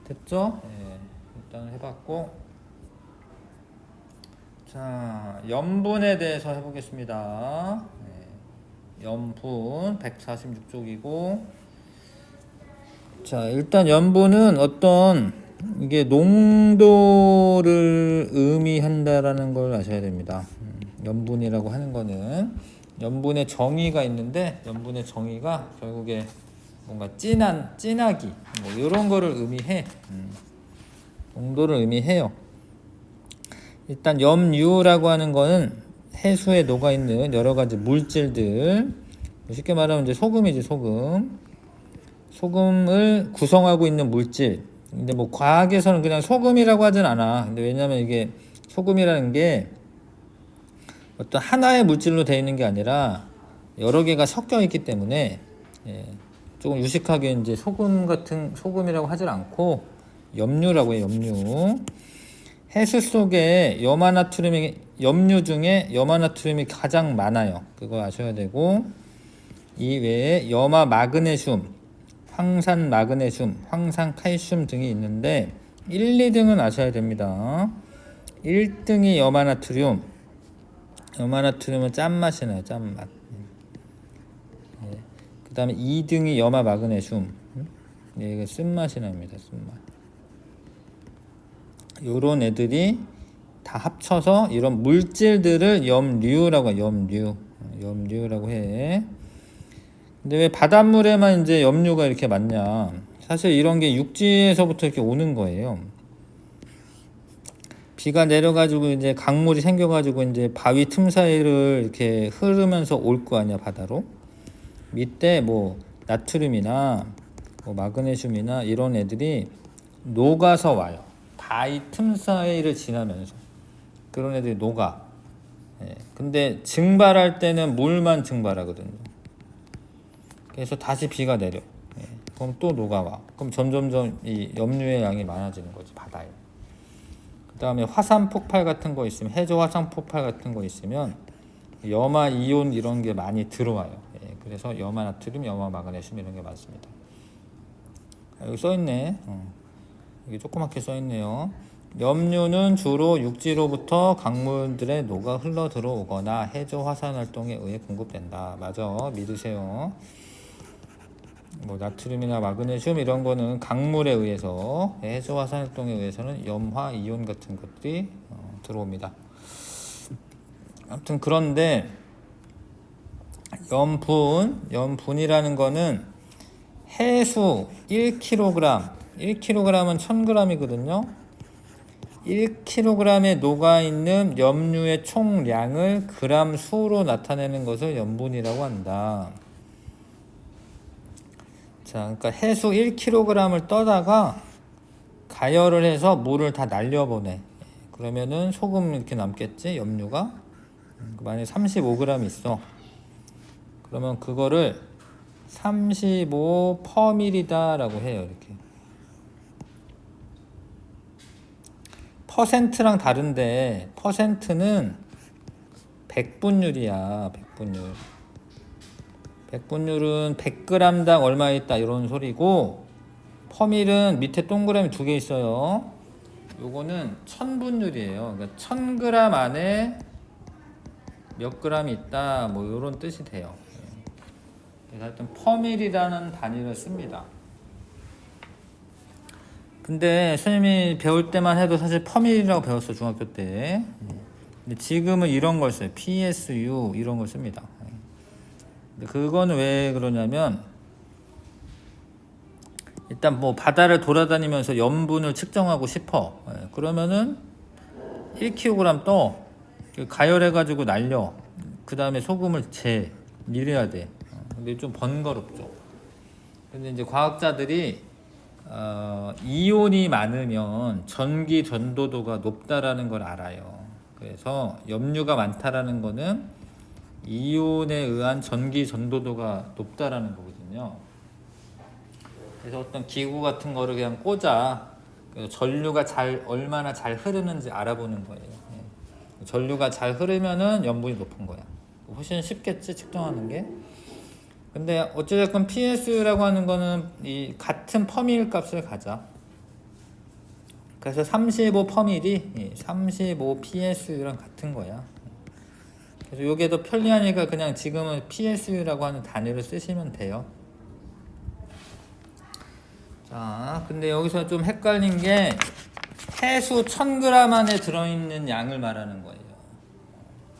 됐죠? 네, 일단 해봤고, 자, 염분에 대해서 해보겠습니다. 염분 146쪽이고, 자, 일단 염분은 어떤 이게 농도를 의미한다라는 걸 아셔야 됩니다. 염분이라고 하는 거는 염분의 정의가 있는데, 염분의 정의가 결국에 뭔가 진하기 뭐 이런 거를 의미해. 농도를 의미해요. 일단 염류라고 하는 거는 해수에 녹아 있는 여러 가지 물질들, 쉽게 말하면 이제 소금이지, 소금을 구성하고 있는 물질. 근데 뭐 과학에서는 그냥 소금이라고 하진 않아. 근데 왜냐면 이게 소금이라는 게 어떤 하나의 물질로 되어 있는 게 아니라 여러 개가 섞여 있기 때문에, 조금 유식하게 이제 소금 같은 소금이라고 하질 않고 염류라고 해요. 염류. 해수 속에 염류 중에 염화나트륨이 가장 많아요. 그거 아셔야 되고, 이 외에 염화 마그네슘, 황산 마그네슘, 황산 칼슘 등이 있는데 1, 2등은 아셔야 됩니다. 1등이 염화나트륨. 염화나트륨은 짠맛이 나요. 짠맛. 그 다음에 2등이 염화 마그네슘. 이게 쓴맛이 납니다. 쓴맛. 요런 애들이 다 합쳐서 이런 물질들을 염류라고 해. 염류라고 해. 근데 왜 바닷물에만 이제 염류가 이렇게 많냐? 사실 이런 게 육지에서부터 이렇게 오는 거예요. 비가 내려가지고 이제 강물이 생겨가지고 이제 바위 틈 사이를 이렇게 흐르면서 올 거 아니야, 바다로. 밑에 뭐 나트륨이나 뭐 마그네슘이나 이런 애들이 녹아서 와요. 바위 틈 사이를 지나면서 그런 애들이 녹아. 근데 증발할 때는 물만 증발하거든요. 그래서 다시 비가 내려. 그럼 또 녹아와. 그럼 점점점 이 염류의 양이 많아지는 거지, 바다에. 그 다음에 화산 폭발 같은 거 있으면, 해저 화산 폭발 같은 거 있으면 염화 이온 이런 게 많이 들어와요. 그래서 염화 나트륨, 염화 마그네슘 이런 게 많습니다. 여기 써있네. 여기 조그맣게 써있네요. 염류는 주로 육지로부터 강물들에 녹아 흘러 들어오거나 해저 화산 활동에 의해 공급된다. 맞아, 믿으세요. 뭐 나트륨이나 마그네슘 이런 거는 강물에 의해서, 해저 화산 활동에 의해서는 염화 이온 같은 것들이 들어옵니다. 아무튼 그런데 염분이라는 거는 해수 1kg, 1kg은 1000g이거든요. 1kg에 녹아있는 염류의 총량을 그람 수로 나타내는 것을 염분이라고 한다. 자, 그러니까 해수 1kg을 떠다가 가열을 해서 물을 다 날려보내. 그러면은 소금 이렇게 남겠지, 염류가. 만약에 35g 있어. 그러면 그거를 35%이다 라고 해요. 이렇게 퍼센트랑 다른데, 퍼센트는 백분율이야. 백분율은 100g당 얼마 있다 이런 소리고, 퍼밀은 밑에 동그라미 2개 있어요. 요거는 천분율이에요. 그러니까 1000g 안에 몇 g이 있다 뭐 이런 뜻이 돼요. 그래서 하여튼 퍼밀이라는 단위를 씁니다. 근데 선생님이 배울 때만 해도 사실 퍼밀이라고 배웠어, 중학교 때. 근데 지금은 이런 걸 써요. PSU 이런 걸 씁니다. 근데 그거는 왜 그러냐면, 일단 뭐 바다를 돌아다니면서 염분을 측정하고 싶어. 그러면은 1kg 떠. 가열해가지고 날려. 그 다음에 소금을 이래야 돼. 근데 좀 번거롭죠. 근데 이제 과학자들이 이온이 많으면 전기 전도도가 높다라는 걸 알아요. 그래서 염류가 많다라는 거는 이온에 의한 전기 전도도가 높다라는 거거든요. 그래서 어떤 기구 같은 거를 그냥 꽂아 그래서 전류가 얼마나 잘 흐르는지 알아보는 거예요. 예. 전류가 잘 흐르면은 염분이 높은 거야. 훨씬 쉽겠지 측정하는 게. 근데 어찌됐건 PS라고 하는 거는 이 같은 퍼밀 값을 가져. 그래서 35 퍼밀이 35 PS랑 같은 거야. 그래서 이게 더 편리하니까 그냥 지금은 PS라고 하는 단위를 쓰시면 돼요. 자, 근데 여기서 좀 헷갈린 게 해수 1000g 안에 들어있는 양을 말하는 거예요.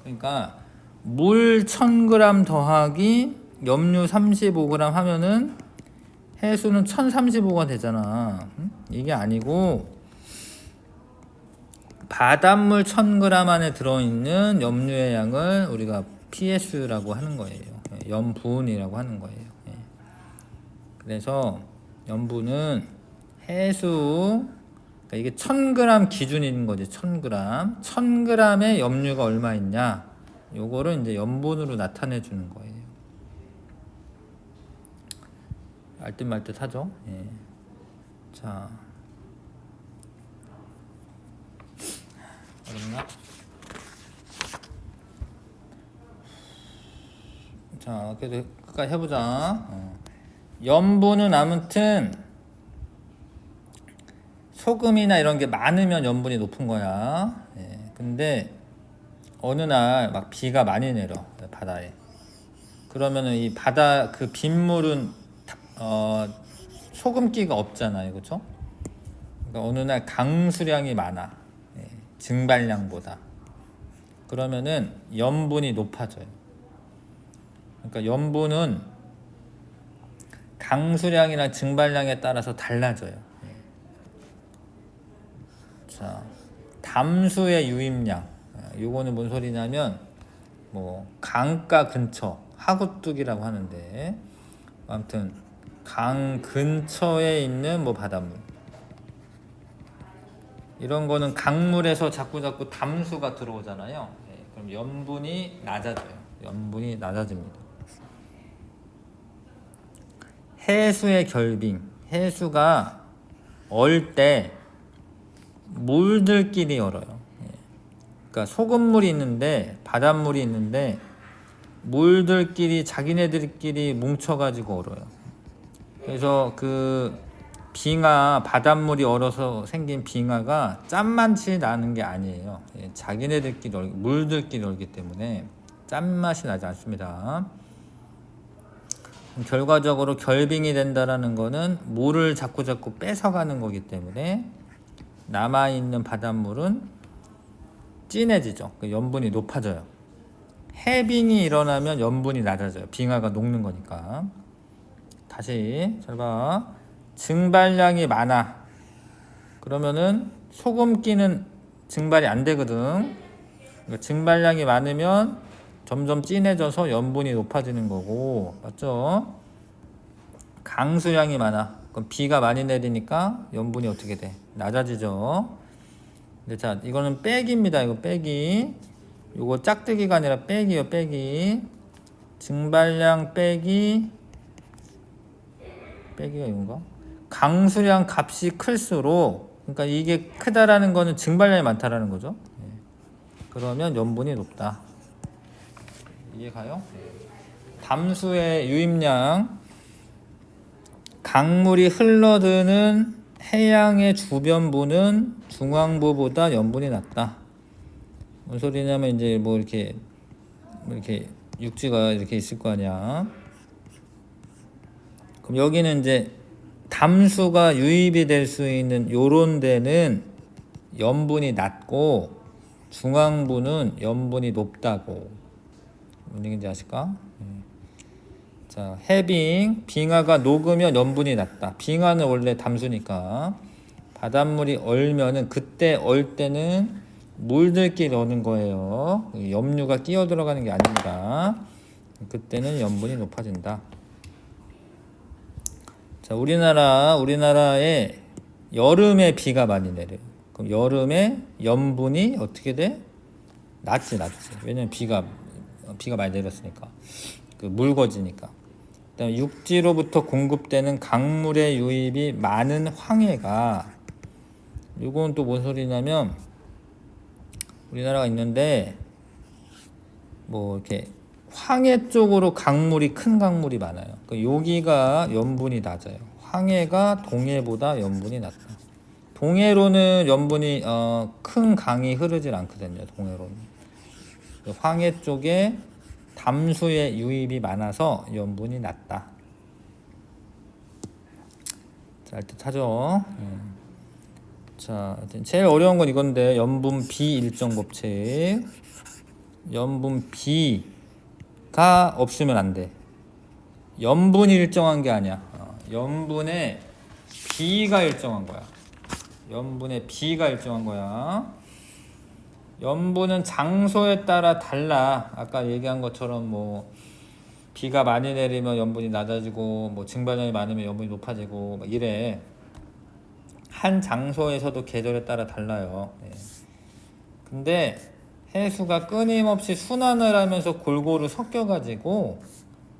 그러니까 물 1000g 더하기 염류 35g 하면은 해수는 1035가 되잖아. 이게 아니고 바닷물 1000g 안에 들어있는 염류의 양을 우리가 PS라고 하는 거예요. 염분이라고 하는 거예요. 그래서 염분은 해수, 그러니까 이게 1000g 기준인 거지. 1000g. 1000g의 염류가 얼마 있냐? 요거를 이제 염분으로 나타내 주는 거예요. 알듯 말듯 하죠. 예. 자, 어렵나? 자, 그래도 끝까지 해보자. 염분은 아무튼 소금이나 이런 게 많으면 염분이 높은 거야. 예. 근데 어느 날 막 비가 많이 내려 바다에. 그러면은 이 바다 그 빗물은 소금기가 없잖아요, 그렇죠? 그러니까 어느 날 강수량이 많아, 예. 증발량보다. 그러면은 염분이 높아져요. 그러니까 염분은 강수량이랑 증발량에 따라서 달라져요. 자, 담수의 유입량. 요거는 뭔 소리냐면 뭐 강가 근처 하구뚝이라고 하는데 아무튼 강 근처에 있는 뭐 바닷물 이런 거는 강물에서 자꾸 담수가 들어오잖아요. 그럼 염분이 낮아져요. 염분이 낮아집니다. 해수의 결빙. 해수가 얼 때 물들끼리 얼어요. 그러니까 소금물이 있는데 바닷물이 있는데 물들끼리 자기네들끼리 뭉쳐가지고 얼어요. 그래서 그 빙하 바닷물이 얼어서 생긴 빙하가 짠맛이 나는 게 아니에요. 자기네들끼리 물들끼리 얼기 때문에 짠맛이 나지 않습니다. 결과적으로 결빙이 된다라는 거는 물을 자꾸 뺏어가는 거기 때문에 남아있는 바닷물은 진해지죠. 염분이 높아져요. 해빙이 일어나면 염분이 낮아져요. 빙하가 녹는 거니까. 다시 잘 봐. 증발량이 많아. 그러면은 소금기는 증발이 안 되거든. 그러니까 증발량이 많으면 점점 진해져서 염분이 높아지는 거고, 맞죠? 강수량이 많아. 그럼 비가 많이 내리니까 염분이 어떻게 돼? 낮아지죠. 근데 자, 이거는 빼기입니다. 이거 빼기. 요거 짝뜨기가 아니라 빼기요, 빼기. 증발량 빼기가 이건가? 강수량 값이 클수록, 그러니까 이게 크다라는 거는 증발량이 많다라는 거죠. 그러면 염분이 높다. 이해가요? 담수의 유입량. 강물이 흘러드는 해양의 주변부는 중앙부보다 염분이 낮다. 뭔 소리냐면 이제 뭐 이렇게 육지가 이렇게 있을 거 아니야. 그럼 여기는 이제 담수가 유입이 될 수 있는 요런 데는 염분이 낮고 중앙부는 염분이 높다고. 뭔 얘기인지 아실까? 자, 해빙, 빙하가 녹으면 염분이 낮다. 빙하는 원래 담수니까 바닷물이 얼면은 그때 얼 때는 물들끼리 어는 거예요. 염류가 끼어 들어가는 게 아닙니다. 그때는 염분이 높아진다. 자, 우리나라에 여름에 비가 많이 내려요. 그럼 여름에 염분이 어떻게 돼? 낮지. 왜냐면 비가 비가 많이 내렸으니까 그 묽어지니까. 그다음에 육지로부터 공급되는 강물의 유입이 많은 황해가, 이건 또 뭔 소리냐면 우리나라가 있는데 뭐 이렇게 황해 쪽으로 강물이 큰 강물이 많아요. 그 여기가 염분이 낮아요. 황해가 동해보다 염분이 낮다. 동해로는 염분이 큰 강이 흐르질 않거든요. 동해로는 황해 쪽에 담수의 유입이 많아서 염분이 낮다. 자, 일단 타죠. 자, 제일 어려운 건 이건데, 염분 비일정 법칙. 염분 B가 없으면 안 돼. 염분이 일정한 게 아니야. 염분의 B가 일정한 거야. 염분의 B가 일정한 거야. 염분은 장소에 따라 달라. 아까 얘기한 것처럼 뭐 비가 많이 내리면 염분이 낮아지고 뭐 증발량이 많으면 염분이 높아지고 막 이래. 한 장소에서도 계절에 따라 달라요. 근데 해수가 끊임없이 순환을 하면서 골고루 섞여가지고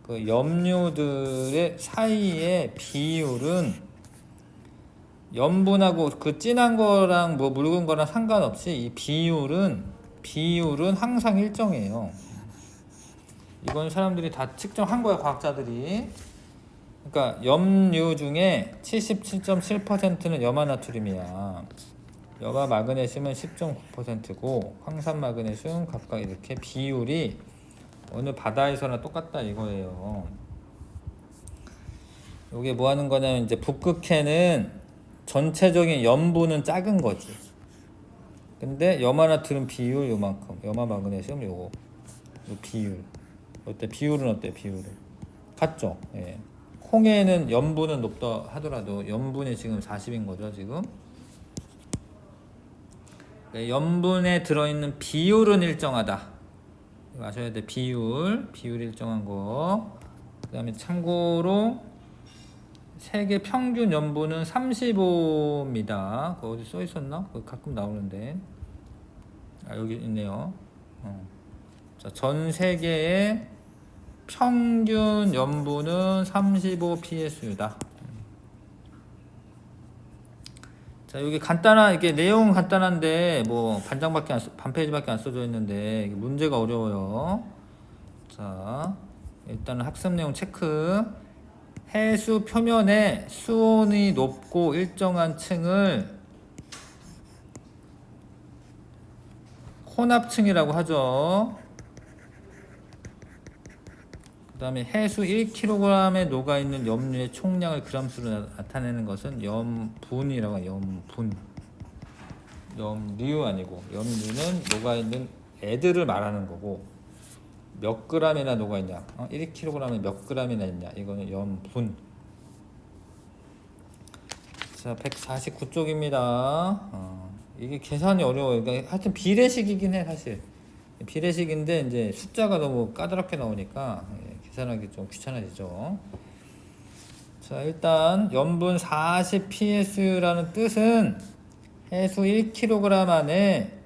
그 염류들의 사이의 비율은 염분하고 그 진한 거랑 뭐 묽은 거랑 상관없이 이 비율은 항상 일정해요. 이건 사람들이 다 측정한 거야, 과학자들이. 그러니까 염류 중에 77.7%는 염화나트륨이야. 염화 마그네슘은 10.9%고 황산 마그네슘 각각 이렇게 비율이 어느 바다에서나 똑같다 이거예요. 이게 뭐 하는 거냐면 이제 북극해는 전체적인 염분은 작은 거지. 근데 염화나트륨 비율 요만큼, 염화 마그네슘 요거, 요 비율. 어때? 비율은 어때? 비율은 같죠? 예. 콩에는 염분은 높다 하더라도 염분이 지금 40인 거죠, 지금. 염분에 들어있는 비율은 일정하다. 아셔야 돼. 비율 일정한 거. 그 다음에 참고로 세계 평균 염분은 35입니다. 그거 어디 써 있었나? 그거 가끔 나오는데. 아, 여기 있네요. 자, 전 세계의 평균 염분은 35 psu다. 자, 여기 간단한, 이게 내용은 간단한데 뭐 반 페이지밖에 안 써져 있는데 이게 문제가 어려워요. 자, 일단은 학습 내용 체크. 해수 표면에 수온이 높고 일정한 층을 혼합층이라고 하죠. 그 다음에 해수 1kg에 녹아있는 염류의 총량을 그람수로 나타내는 것은 염분이라고 해요. 염분. 염류 아니고, 염류는 녹아있는 애들을 말하는 거고, 몇 g이나 녹아있냐, 1kg에 몇 g이나 있냐, 이거는 염분. 자, 149쪽입니다. 이게 계산이 어려워요. 그러니까 하여튼 비례식이긴 해, 사실. 비례식인데 이제 숫자가 너무 까다롭게 나오니까 계산하기 좀 귀찮아지죠. 자, 일단 염분 40 psu라는 뜻은 해수 1kg 안에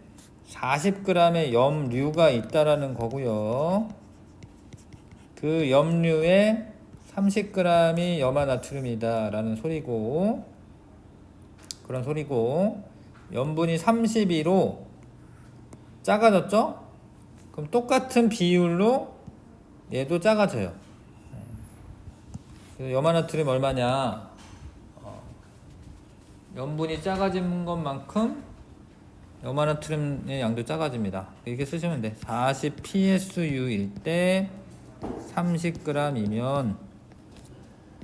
40g의 염류가 있다라는 거고요. 그 염류에 30g이 염화나트륨이다 라는 소리고, 그런 소리고, 염분이 32로 작아졌죠? 그럼 똑같은 비율로 얘도 작아져요. 그래서 염화나트륨 얼마냐? 염분이 작아진 것만큼 염화나트륨의 양도 작아집니다. 이렇게 쓰시면 돼. 40 psu일 때 30g이면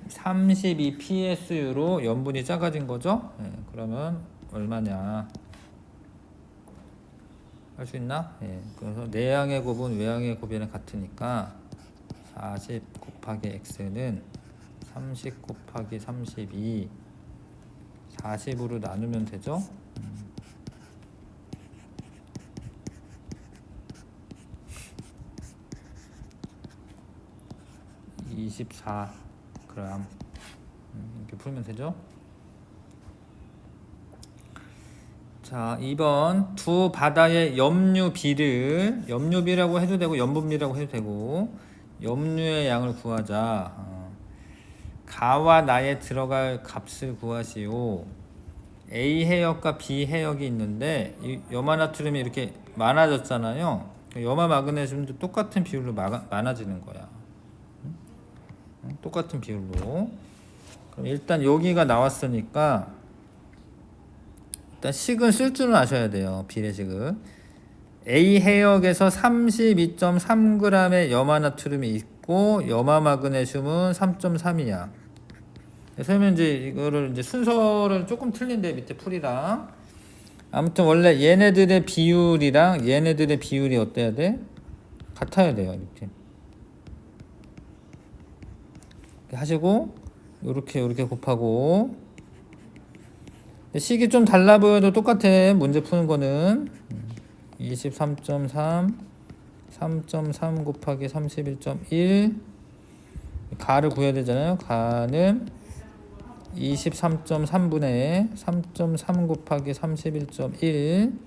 32 psu로 염분이 작아진 거죠. 그러면 얼마냐? 할 수 있나? 그래서 내양의 곱은 외양의 곱이랑 같으니까 40 곱하기 x는 30 곱하기 32 40으로 나누면 되죠. 24g 이렇게 풀면 되죠. 자, 자, 2번 두 바다의 염류비라고 해도 되고 염분비라고 해도 되고 염류의 양을 구하자. 가와 나에 들어갈 값을 구하시오. A 해역과 B 해역이 있는데 이 염화나트륨이 이렇게 많아졌잖아요. 염화 마그네슘도 똑같은 비율로 많아지는 거야. 똑같은 비율로. 그럼 일단 여기가 나왔으니까 일단 식은 쓸 줄은 아셔야 돼요. 비례식을. A 해역에서 32.3g의 염화나트륨이 있고 염화 마그네슘은 3.3이야. 그러면 이제 이거를 이제 순서를 조금 틀린데 밑에 풀이랑 아무튼 원래 얘네들의 비율이랑 얘네들의 비율이 어때야 돼? 같아야 돼요. 이렇게 하시고 이렇게 곱하고 식이 좀 달라 보여도 똑같아. 문제 푸는 거는 23.3 3.3 곱하기 31.1 가를 구해야 되잖아요. 가는 23.3분의 3.3 곱하기 31.1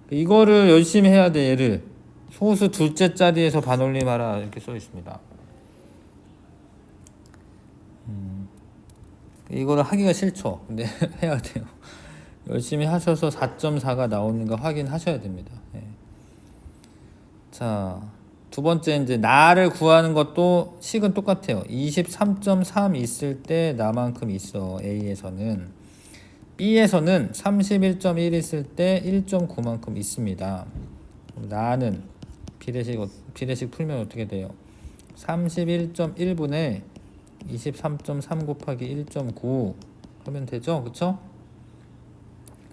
이거를 열심히 해야 돼. 얘를 소수 둘째 자리에서 반올림하라 이렇게 써 있습니다. 이거를 하기가 싫죠. 근데 해야 돼요. 열심히 하셔서 4.4가 나오는가 확인하셔야 됩니다. 네. 자, 두 번째 이제 나를 구하는 것도 식은 똑같아요. 23.3 있을 때 나만큼 있어. A에서는. B에서는 31.1 있을 때 1.9만큼 있습니다. 나는 비례식 풀면 어떻게 돼요? 31.1분의 23.3 곱하기 1.9 하면 되죠? 그쵸?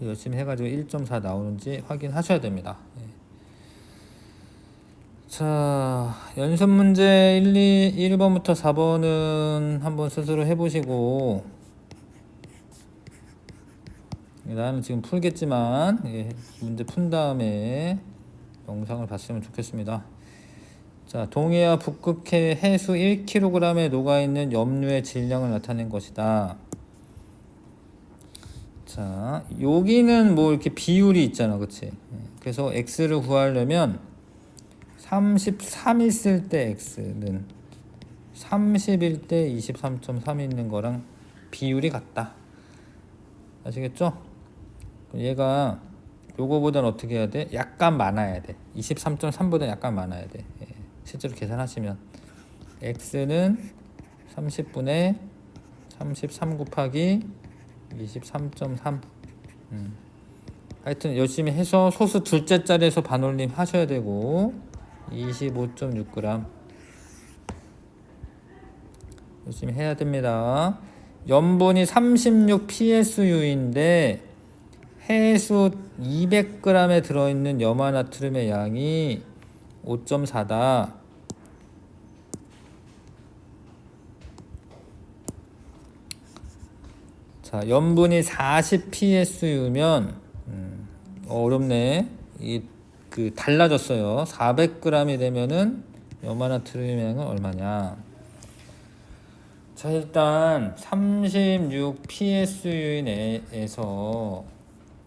열심히 해가지고 1.4 나오는지 확인하셔야 됩니다. 네. 자, 연습 문제 1번부터 4번은 한번 스스로 해보시고 나는 지금 풀겠지만 문제 푼 다음에 영상을 봤으면 좋겠습니다. 자, 동해와 북극해 해수 1kg에 녹아있는 염류의 질량을 나타낸 것이다. 자, 여기는 뭐 이렇게 비율이 있잖아, 그치? 그래서 x를 구하려면 33 있을 때 x는 30일 때 23.3 있는 거랑 비율이 같다. 아시겠죠? 얘가 요거보다는 어떻게 해야 돼? 약간 많아야 돼. 23.3보다 약간 많아야 돼. 실제로 계산하시면 x는 30분의 33 곱하기 23.3 하여튼 열심히 해서 소수 둘째 자리에서 반올림 하셔야 되고 25.6g 열심히 해야 됩니다. 염분이 36 PSU인데 해수 200g에 들어있는 염화나트륨의 양이 5.4다. 자, 염분이 40 PSU면 어렵네. 그 달라졌어요. 400g이 되면은 염화나트륨의 양은 얼마냐? 자, 일단 36 PSU인에서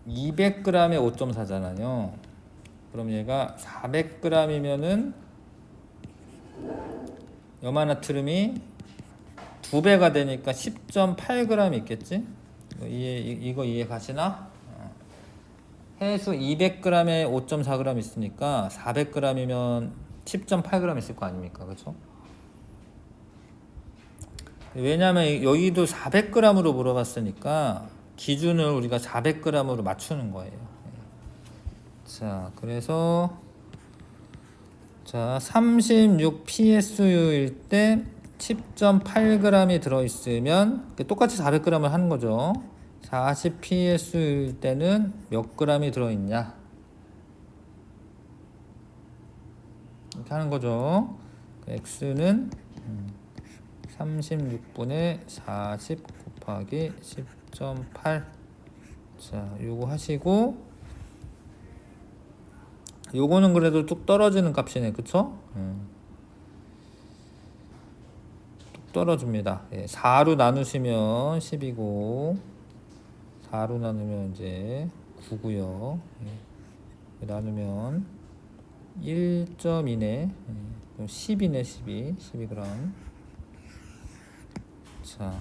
200g에 5.4잖아요. 그럼 얘가 400g이면은 염화나트륨이 2배가 되니까 10.8g 있겠지? 이거 이해 가시나? 해수 200g에 5.4g 있으니까 400g이면 10.8g 있을 거 아닙니까? 그렇죠? 왜냐면 여기도 400g으로 물어봤으니까 기준을 우리가 400g으로 맞추는 거예요. 자, 그래서 자, 36 PSU일 때 10.8g이 들어있으면 똑같이 400g을 하는 거죠. 40 PSU일 때는 몇 g이 들어있냐 이렇게 하는 거죠. x는 36분의 40 곱하기 10.8 자, 요거 하시고 요거는 그래도 뚝 떨어지는 값이네. 그쵸? 뚝 떨어집니다. 4로 나누시면 10이고 4로 나누면 이제 9고요. 나누면 1.2네. 10이네. 12g. 자,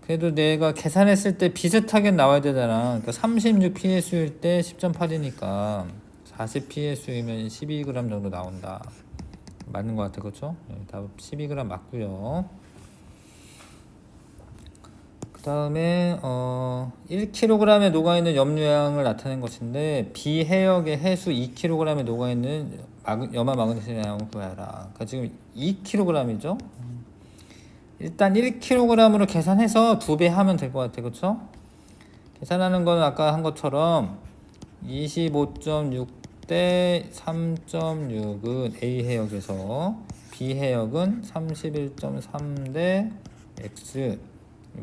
그래도 내가 계산했을 때 비슷하게 나와야 되잖아. 그러니까 36 PSU일 때 10.8이니까 40 PSU이면 12g 정도 나온다. 맞는 것 같아, 그렇죠? 답 12g 맞고요. 그 다음에 1kg에 녹아있는 염료량을 나타낸 것인데 비해역의 해수 2kg에 녹아있는 염화 마그네슘 양을 구하라. 그러니까 지금 2kg이죠. 일단 1kg으로 계산해서 2배 하면 될 것 같아, 그렇죠? 계산하는 건 아까 한 것처럼 25.6 대 3.6은 A 해역에서 B 해역은 31.3 대 X,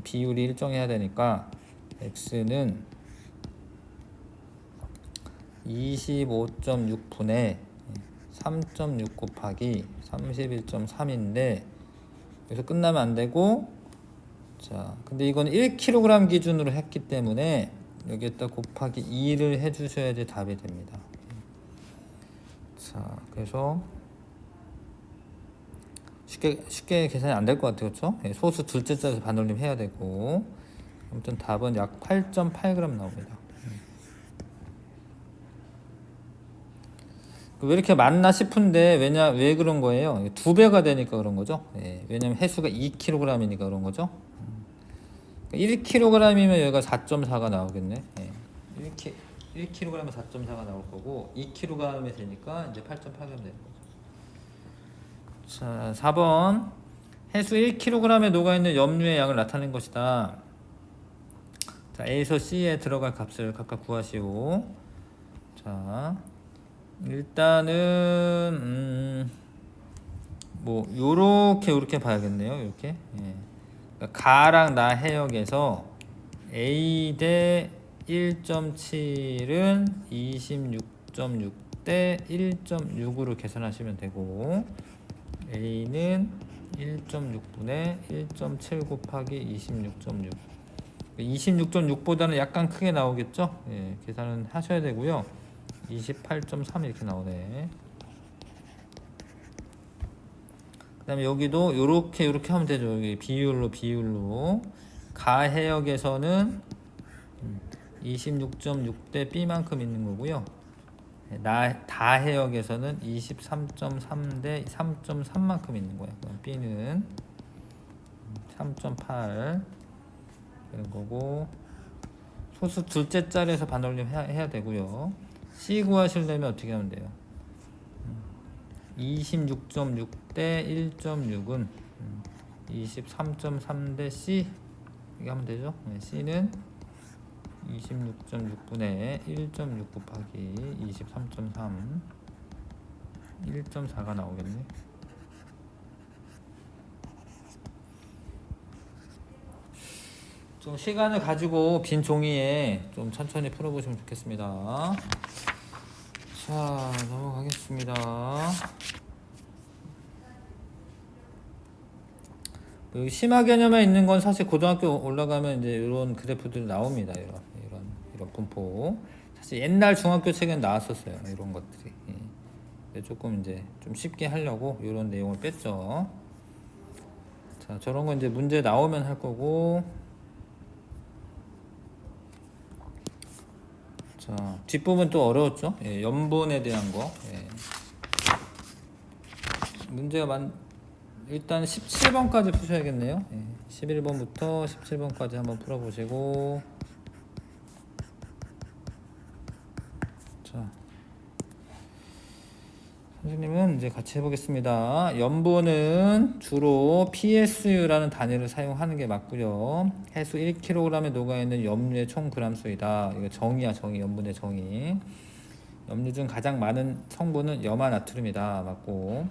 비율이 일정해야 되니까 X는 25.6분의 3.6 곱하기 31.3인데 여기서 끝나면 안 되고, 자, 근데 이건 1kg 기준으로 했기 때문에 여기에다 곱하기 2를 해주셔야지 답이 됩니다. 자, 그래서 쉽게 계산이 안 될 것 같아요, 그렇죠? 소수 둘째 자에서 반올림 해야 되고, 아무튼 답은 약 8.8g 나옵니다. 왜 이렇게 많나 싶은데 왜 그런 거예요? 2배가 되니까 그런 거죠. 왜냐면 해수가 2kg이니까 그런 거죠. 1kg이면 여기가 4.4가 나오겠네. 1kg이면 4.4가 나올 거고 2kg이 되니까 이제 8.8g 되는 거죠. 자, 4번 해수 1kg에 녹아있는 염료의 양을 나타낸 것이다. 자, A에서 C에 들어갈 값을 각각 구하시오. 자, 일단은 뭐 요렇게 봐야겠네요. 이렇게. 그러니까 가랑 나 해역에서 A 대 1.7은 26.6 대 1.6으로 계산하시면 되고, A는 1.6분의 1.7 곱하기 26.6. 26.6보다는 약간 크게 나오겠죠? 계산은 하셔야 되고요. 28.3 이렇게 나오네. 그 다음에 여기도 요렇게 하면 되죠. 여기 비율로 가해역에서는 26.6대 B만큼 있는 거고요. 다해역에서는 23.3대 3.3만큼 있는 거예요. 그럼 B는 3.8 이런 거고, 소수 둘째 자리에서 반올림 해야 되고요. C 구하시려면 어떻게 하면 돼요? 26.6 대 1.6은 23.3 대 C 이렇게 하면 되죠. C는 26.6분의 1.6 곱하기 23.3 1.4가 나오겠네. 좀 시간을 가지고 빈 종이에 좀 천천히 풀어보시면 좋겠습니다. 자, 넘어가겠습니다. 여기 심화 개념에 있는 건 사실 고등학교 올라가면 이제 이런 그래프들이 나옵니다. 이런 분포. 사실 옛날 중학교 책엔 나왔었어요. 이런 것들이. 조금 이제 좀 쉽게 하려고 이런 내용을 뺐죠. 자, 저런 거 이제 문제 나오면 할 거고. 자, 뒷부분 또 어려웠죠? 염분에 대한 거. 문제가 일단 17번까지 푸셔야겠네요. 11번부터 17번까지 한번 풀어보시고, 자, 선생님은 이제 같이 해보겠습니다. 염분은 주로 PSU라는 단위를 사용하는 게 맞고요. 해수 1kg에 녹아있는 염료의 총 그람수이다. 이거 정의야, 염분의 정의. 염료 중 가장 많은 성분은 염화나트륨이다. 맞고,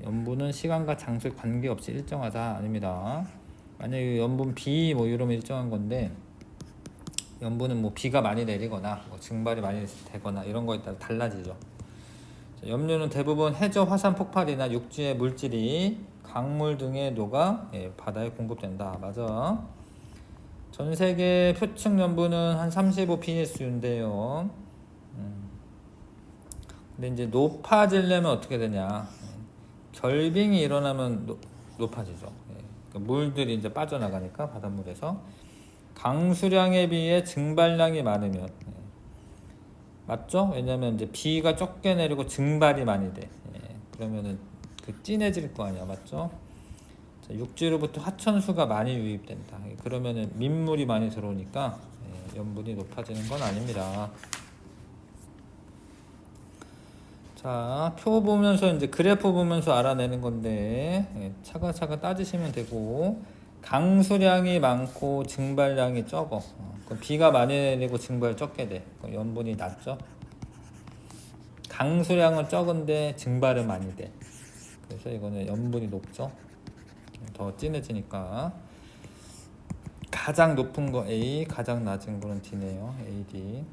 염분은 시간과 장소에 관계없이 일정하다. 아닙니다. 만약에 염분 B 뭐 이러면 일정한 건데, 염분은 뭐 비가 많이 내리거나 뭐 증발이 많이 되거나 이런 거에 따라 달라지죠. 자, 염료는 대부분 해저 화산 폭발이나 육지의 물질이 강물 등에 녹아 바다에 공급된다. 맞아. 전 세계 표층 염분은 한 35 psu인데요. 근데 이제 높아지려면 어떻게 되냐? 결빙이 일어나면 높아지죠. 그러니까 물들이 이제 빠져나가니까 바닷물에서 강수량에 비해 증발량이 많으면 맞죠? 왜냐면 이제 비가 적게 내리고 증발이 많이 돼. 그러면은 그 진해질 거 아니야, 맞죠? 자, 육지로부터 하천수가 많이 유입된다. 그러면은 민물이 많이 들어오니까 염분이 높아지는 건 아닙니다. 자, 표 보면서 이제 그래프 보면서 알아내는 건데 차근차근 따지시면 되고 강수량이 많고 증발량이 적어. 그럼 비가 많이 내리고 증발 적게 돼. 그럼 염분이 낮죠. 강수량은 적은데 증발은 많이 돼. 그래서 이거는 염분이 높죠. 더 진해지니까. 가장 높은 거 A, 가장 낮은 거는 D네요. A, D.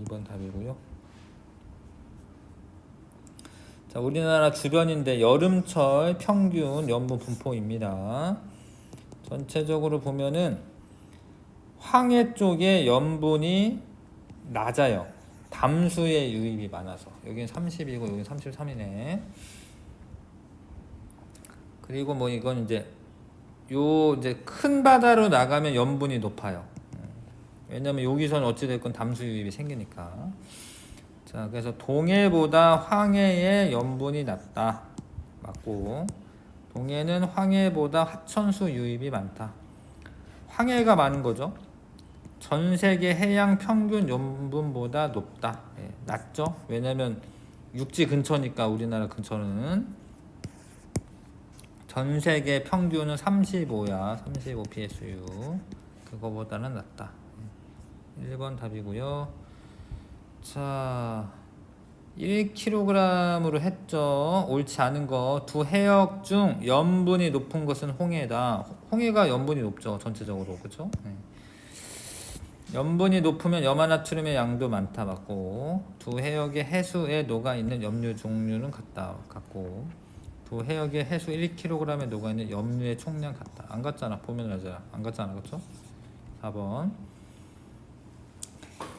2번 답이고요. 자, 우리나라 주변인데 여름철 평균 염분 분포입니다. 전체적으로 보면은 황해 쪽에 염분이 낮아요. 담수의 유입이 많아서. 여기는 30이고 여기는 33이네. 그리고 뭐 이건 이제 큰 바다로 나가면 염분이 높아요. 왜냐면 여기서는 어찌됐건 담수 유입이 생기니까. 자, 그래서 동해보다 황해의 염분이 낮다. 맞고, 동해는 황해보다 하천수 유입이 많다. 황해가 많은 거죠. 전 세계 해양 평균 염분보다 높다. 낮죠. 왜냐면 육지 근처니까 우리나라 근처는 전 세계 평균은 35야. 35 psu. 그거보다는 낮다. 1번 답이고요. 자, 1kg으로 했죠. 옳지 않은 거. 두 해역 중 염분이 높은 것은 홍해다. 홍해가 염분이 높죠. 전체적으로. 그렇죠? 염분이 높으면 염화나트륨의 양도 많다. 맞고. 두 해역의 해수에 녹아있는 염류 종류는 같고. 두 해역의 해수 1kg에 녹아있는 염류의 총량 같다. 안 같잖아. 보면 알잖아. 안 같잖아. 그렇죠? 4번.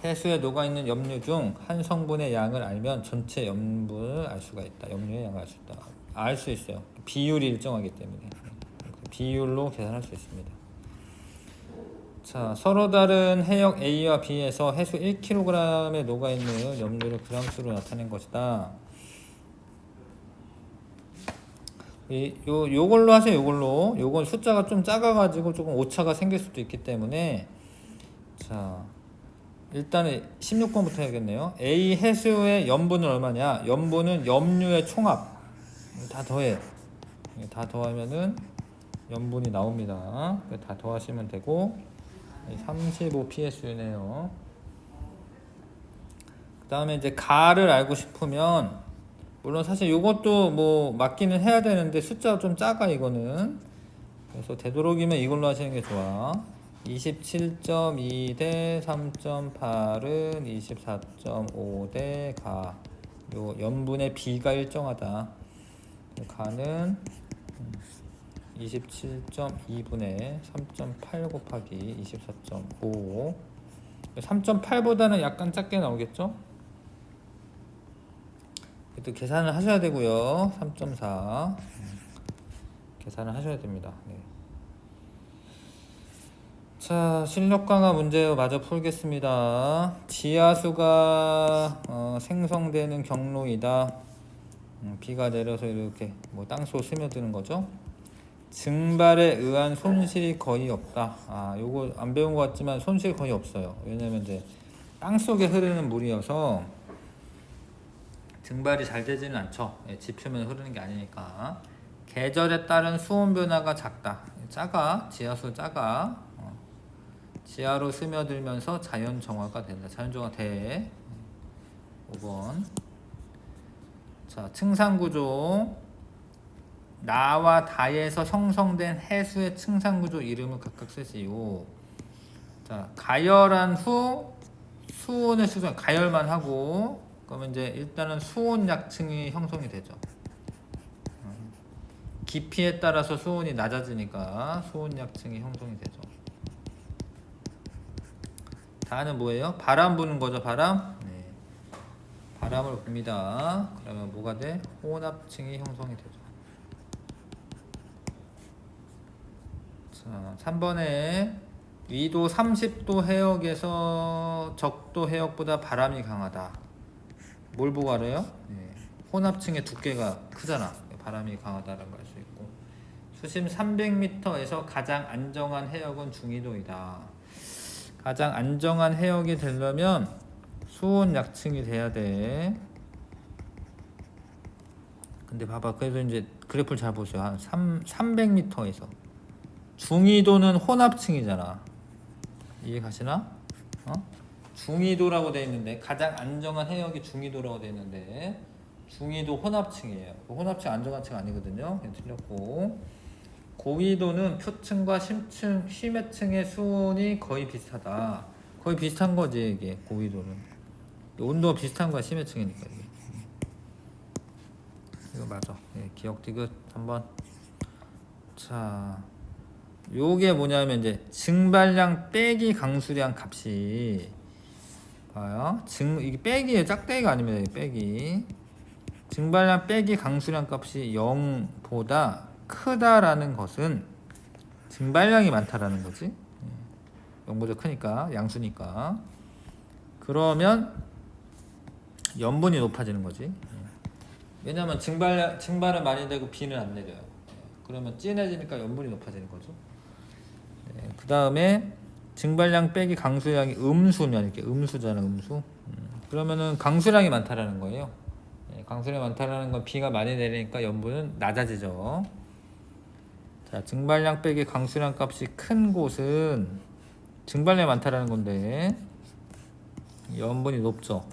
해수에 녹아있는 염류 중 한 성분의 양을 알면 전체 염분을 알 수가 있다. 염류의 양을 알 수 있다. 알 수 있어요. 비율이 일정하기 때문에. 비율로 계산할 수 있습니다. 자, 서로 다른 해역 A와 B에서 해수 1kg에 녹아있는 염류를 그람수로 나타낸 것이다. 요걸로 하세요. 요건 숫자가 좀 작아가지고 조금 오차가 생길 수도 있기 때문에 자, 일단은 16번부터 해야겠네요. A 해수의 염분은 얼마냐? 염분은 염류의 총합. 다 더해. 다 더하면은 염분이 나옵니다. 다 더하시면 되고 35 psu네요. 그 다음에 이제 가를 알고 싶으면 물론 사실 이것도 뭐 맞기는 해야 되는데 숫자가 좀 작아 이거는. 그래서 되도록이면 이걸로 하시는 게 좋아. 27.2 대 3.8은 24.5 대 가. 요 염분의 비가 일정하다. 가는 27.2분의 3.8 곱하기 24.5. 3.8보다는 약간 작게 나오겠죠? 또 계산을 하셔야 되고요. 3.4 계산을 하셔야 됩니다. 네. 자, 실력 강화 문제 마저 풀겠습니다. 지하수가 생성되는 경로이다. 비가 내려서 이렇게 뭐 땅속 스며드는 거죠. 증발에 의한 손실이 거의 없다. 요거 안 배운 것 같지만 손실 거의 없어요. 왜냐면 이제 땅속에 흐르는 물이어서 증발이 잘 되지는 않죠. 지표면 흐르는 게 아니니까. 계절에 따른 수온 변화가 작아. 지하수 작아. 지하로 스며들면서 자연 정화가 된다. 자연 정화 돼. 5번. 자, 층상구조. 나와 다에서 형성된 해수의 층상구조 이름을 각각 쓰시오. 자, 가열한 후 수온을 수정 가열만 하고 그러면 이제 일단은 수온 약층이 형성이 되죠. 깊이에 따라서 수온이 낮아지니까 수온 약층이 형성이 되죠. 다는 뭐예요? 바람 부는 거죠, 바람. 네. 바람을 붑니다. 그러면 뭐가 돼? 혼합층이 형성이 되죠. 자, 3번에 위도 30도 해역에서 적도 해역보다 바람이 강하다. 뭘 보고 알아요? 네. 혼합층의 두께가 크잖아. 바람이 강하다라는 걸 알 수 있고. 수심 300m에서 가장 안정한 해역은 중위도이다. 가장 안정한 해역이 되려면 수온 약층이 돼야 돼. 근데 봐봐, 그래서 이제 그래프를 잘 보세요. 한 300m에서 중위도는 혼합층이잖아. 이해 가시나? 어? 중위도라고 돼 있는데 가장 안정한 해역이 중위도라고 돼 있는데 중위도 혼합층이에요. 혼합층 안정한 층 아니거든요. 틀렸고, 고위도는 표층과 심해층의 수온이 거의 비슷하다. 거의 비슷한 거지 이게. 고위도는 온도가 비슷한 거야, 심해층이니까. 이게 이거 맞아. 네, 기억 디귿 한번. 자, 요게 뭐냐면 이제 증발량 빼기 강수량 값이 봐요. 이게 빼기예요. 짝대기가 아닙니다. 이게 빼기. 증발량 빼기 강수량 값이 0보다 크다라는 것은 증발량이 많다라는 거지. 0보다 크니까, 양수니까. 그러면 염분이 높아지는 거지. 왜냐면 증발은 많이 되고 비는 안 내려요. 그러면 진해지니까 염분이 높아지는 거죠. 그 다음에 증발량 빼기 강수량이 음수면, 이렇게 음수잖아, 음수. 그러면은 강수량이 많다라는 거예요. 강수량이 많다라는 건 비가 많이 내리니까 염분은 낮아지죠. 자, 증발량 빼기 강수량 값이 큰 곳은 증발량이 많다라는 건데 염분이 높죠.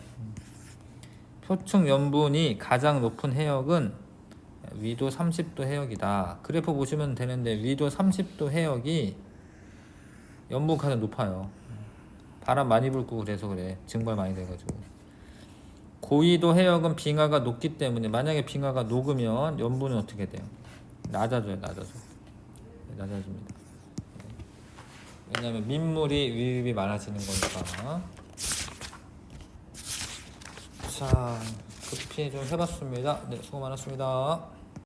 표층 염분이 가장 높은 해역은 위도 30도 해역이다. 그래프 보시면 되는데 위도 30도 해역이 염분 가장 높아요. 바람 많이 불고 그래서 그래. 증발 많이 돼가지고. 고위도 해역은 빙하가 녹기 때문에 만약에 빙하가 녹으면 염분은 어떻게 돼요? 낮아져요. 낮아집니다. 왜냐하면 민물이 위습이 많아지는 거니까. 자, 급히 좀 해봤습니다. 네, 수고 많았습니다.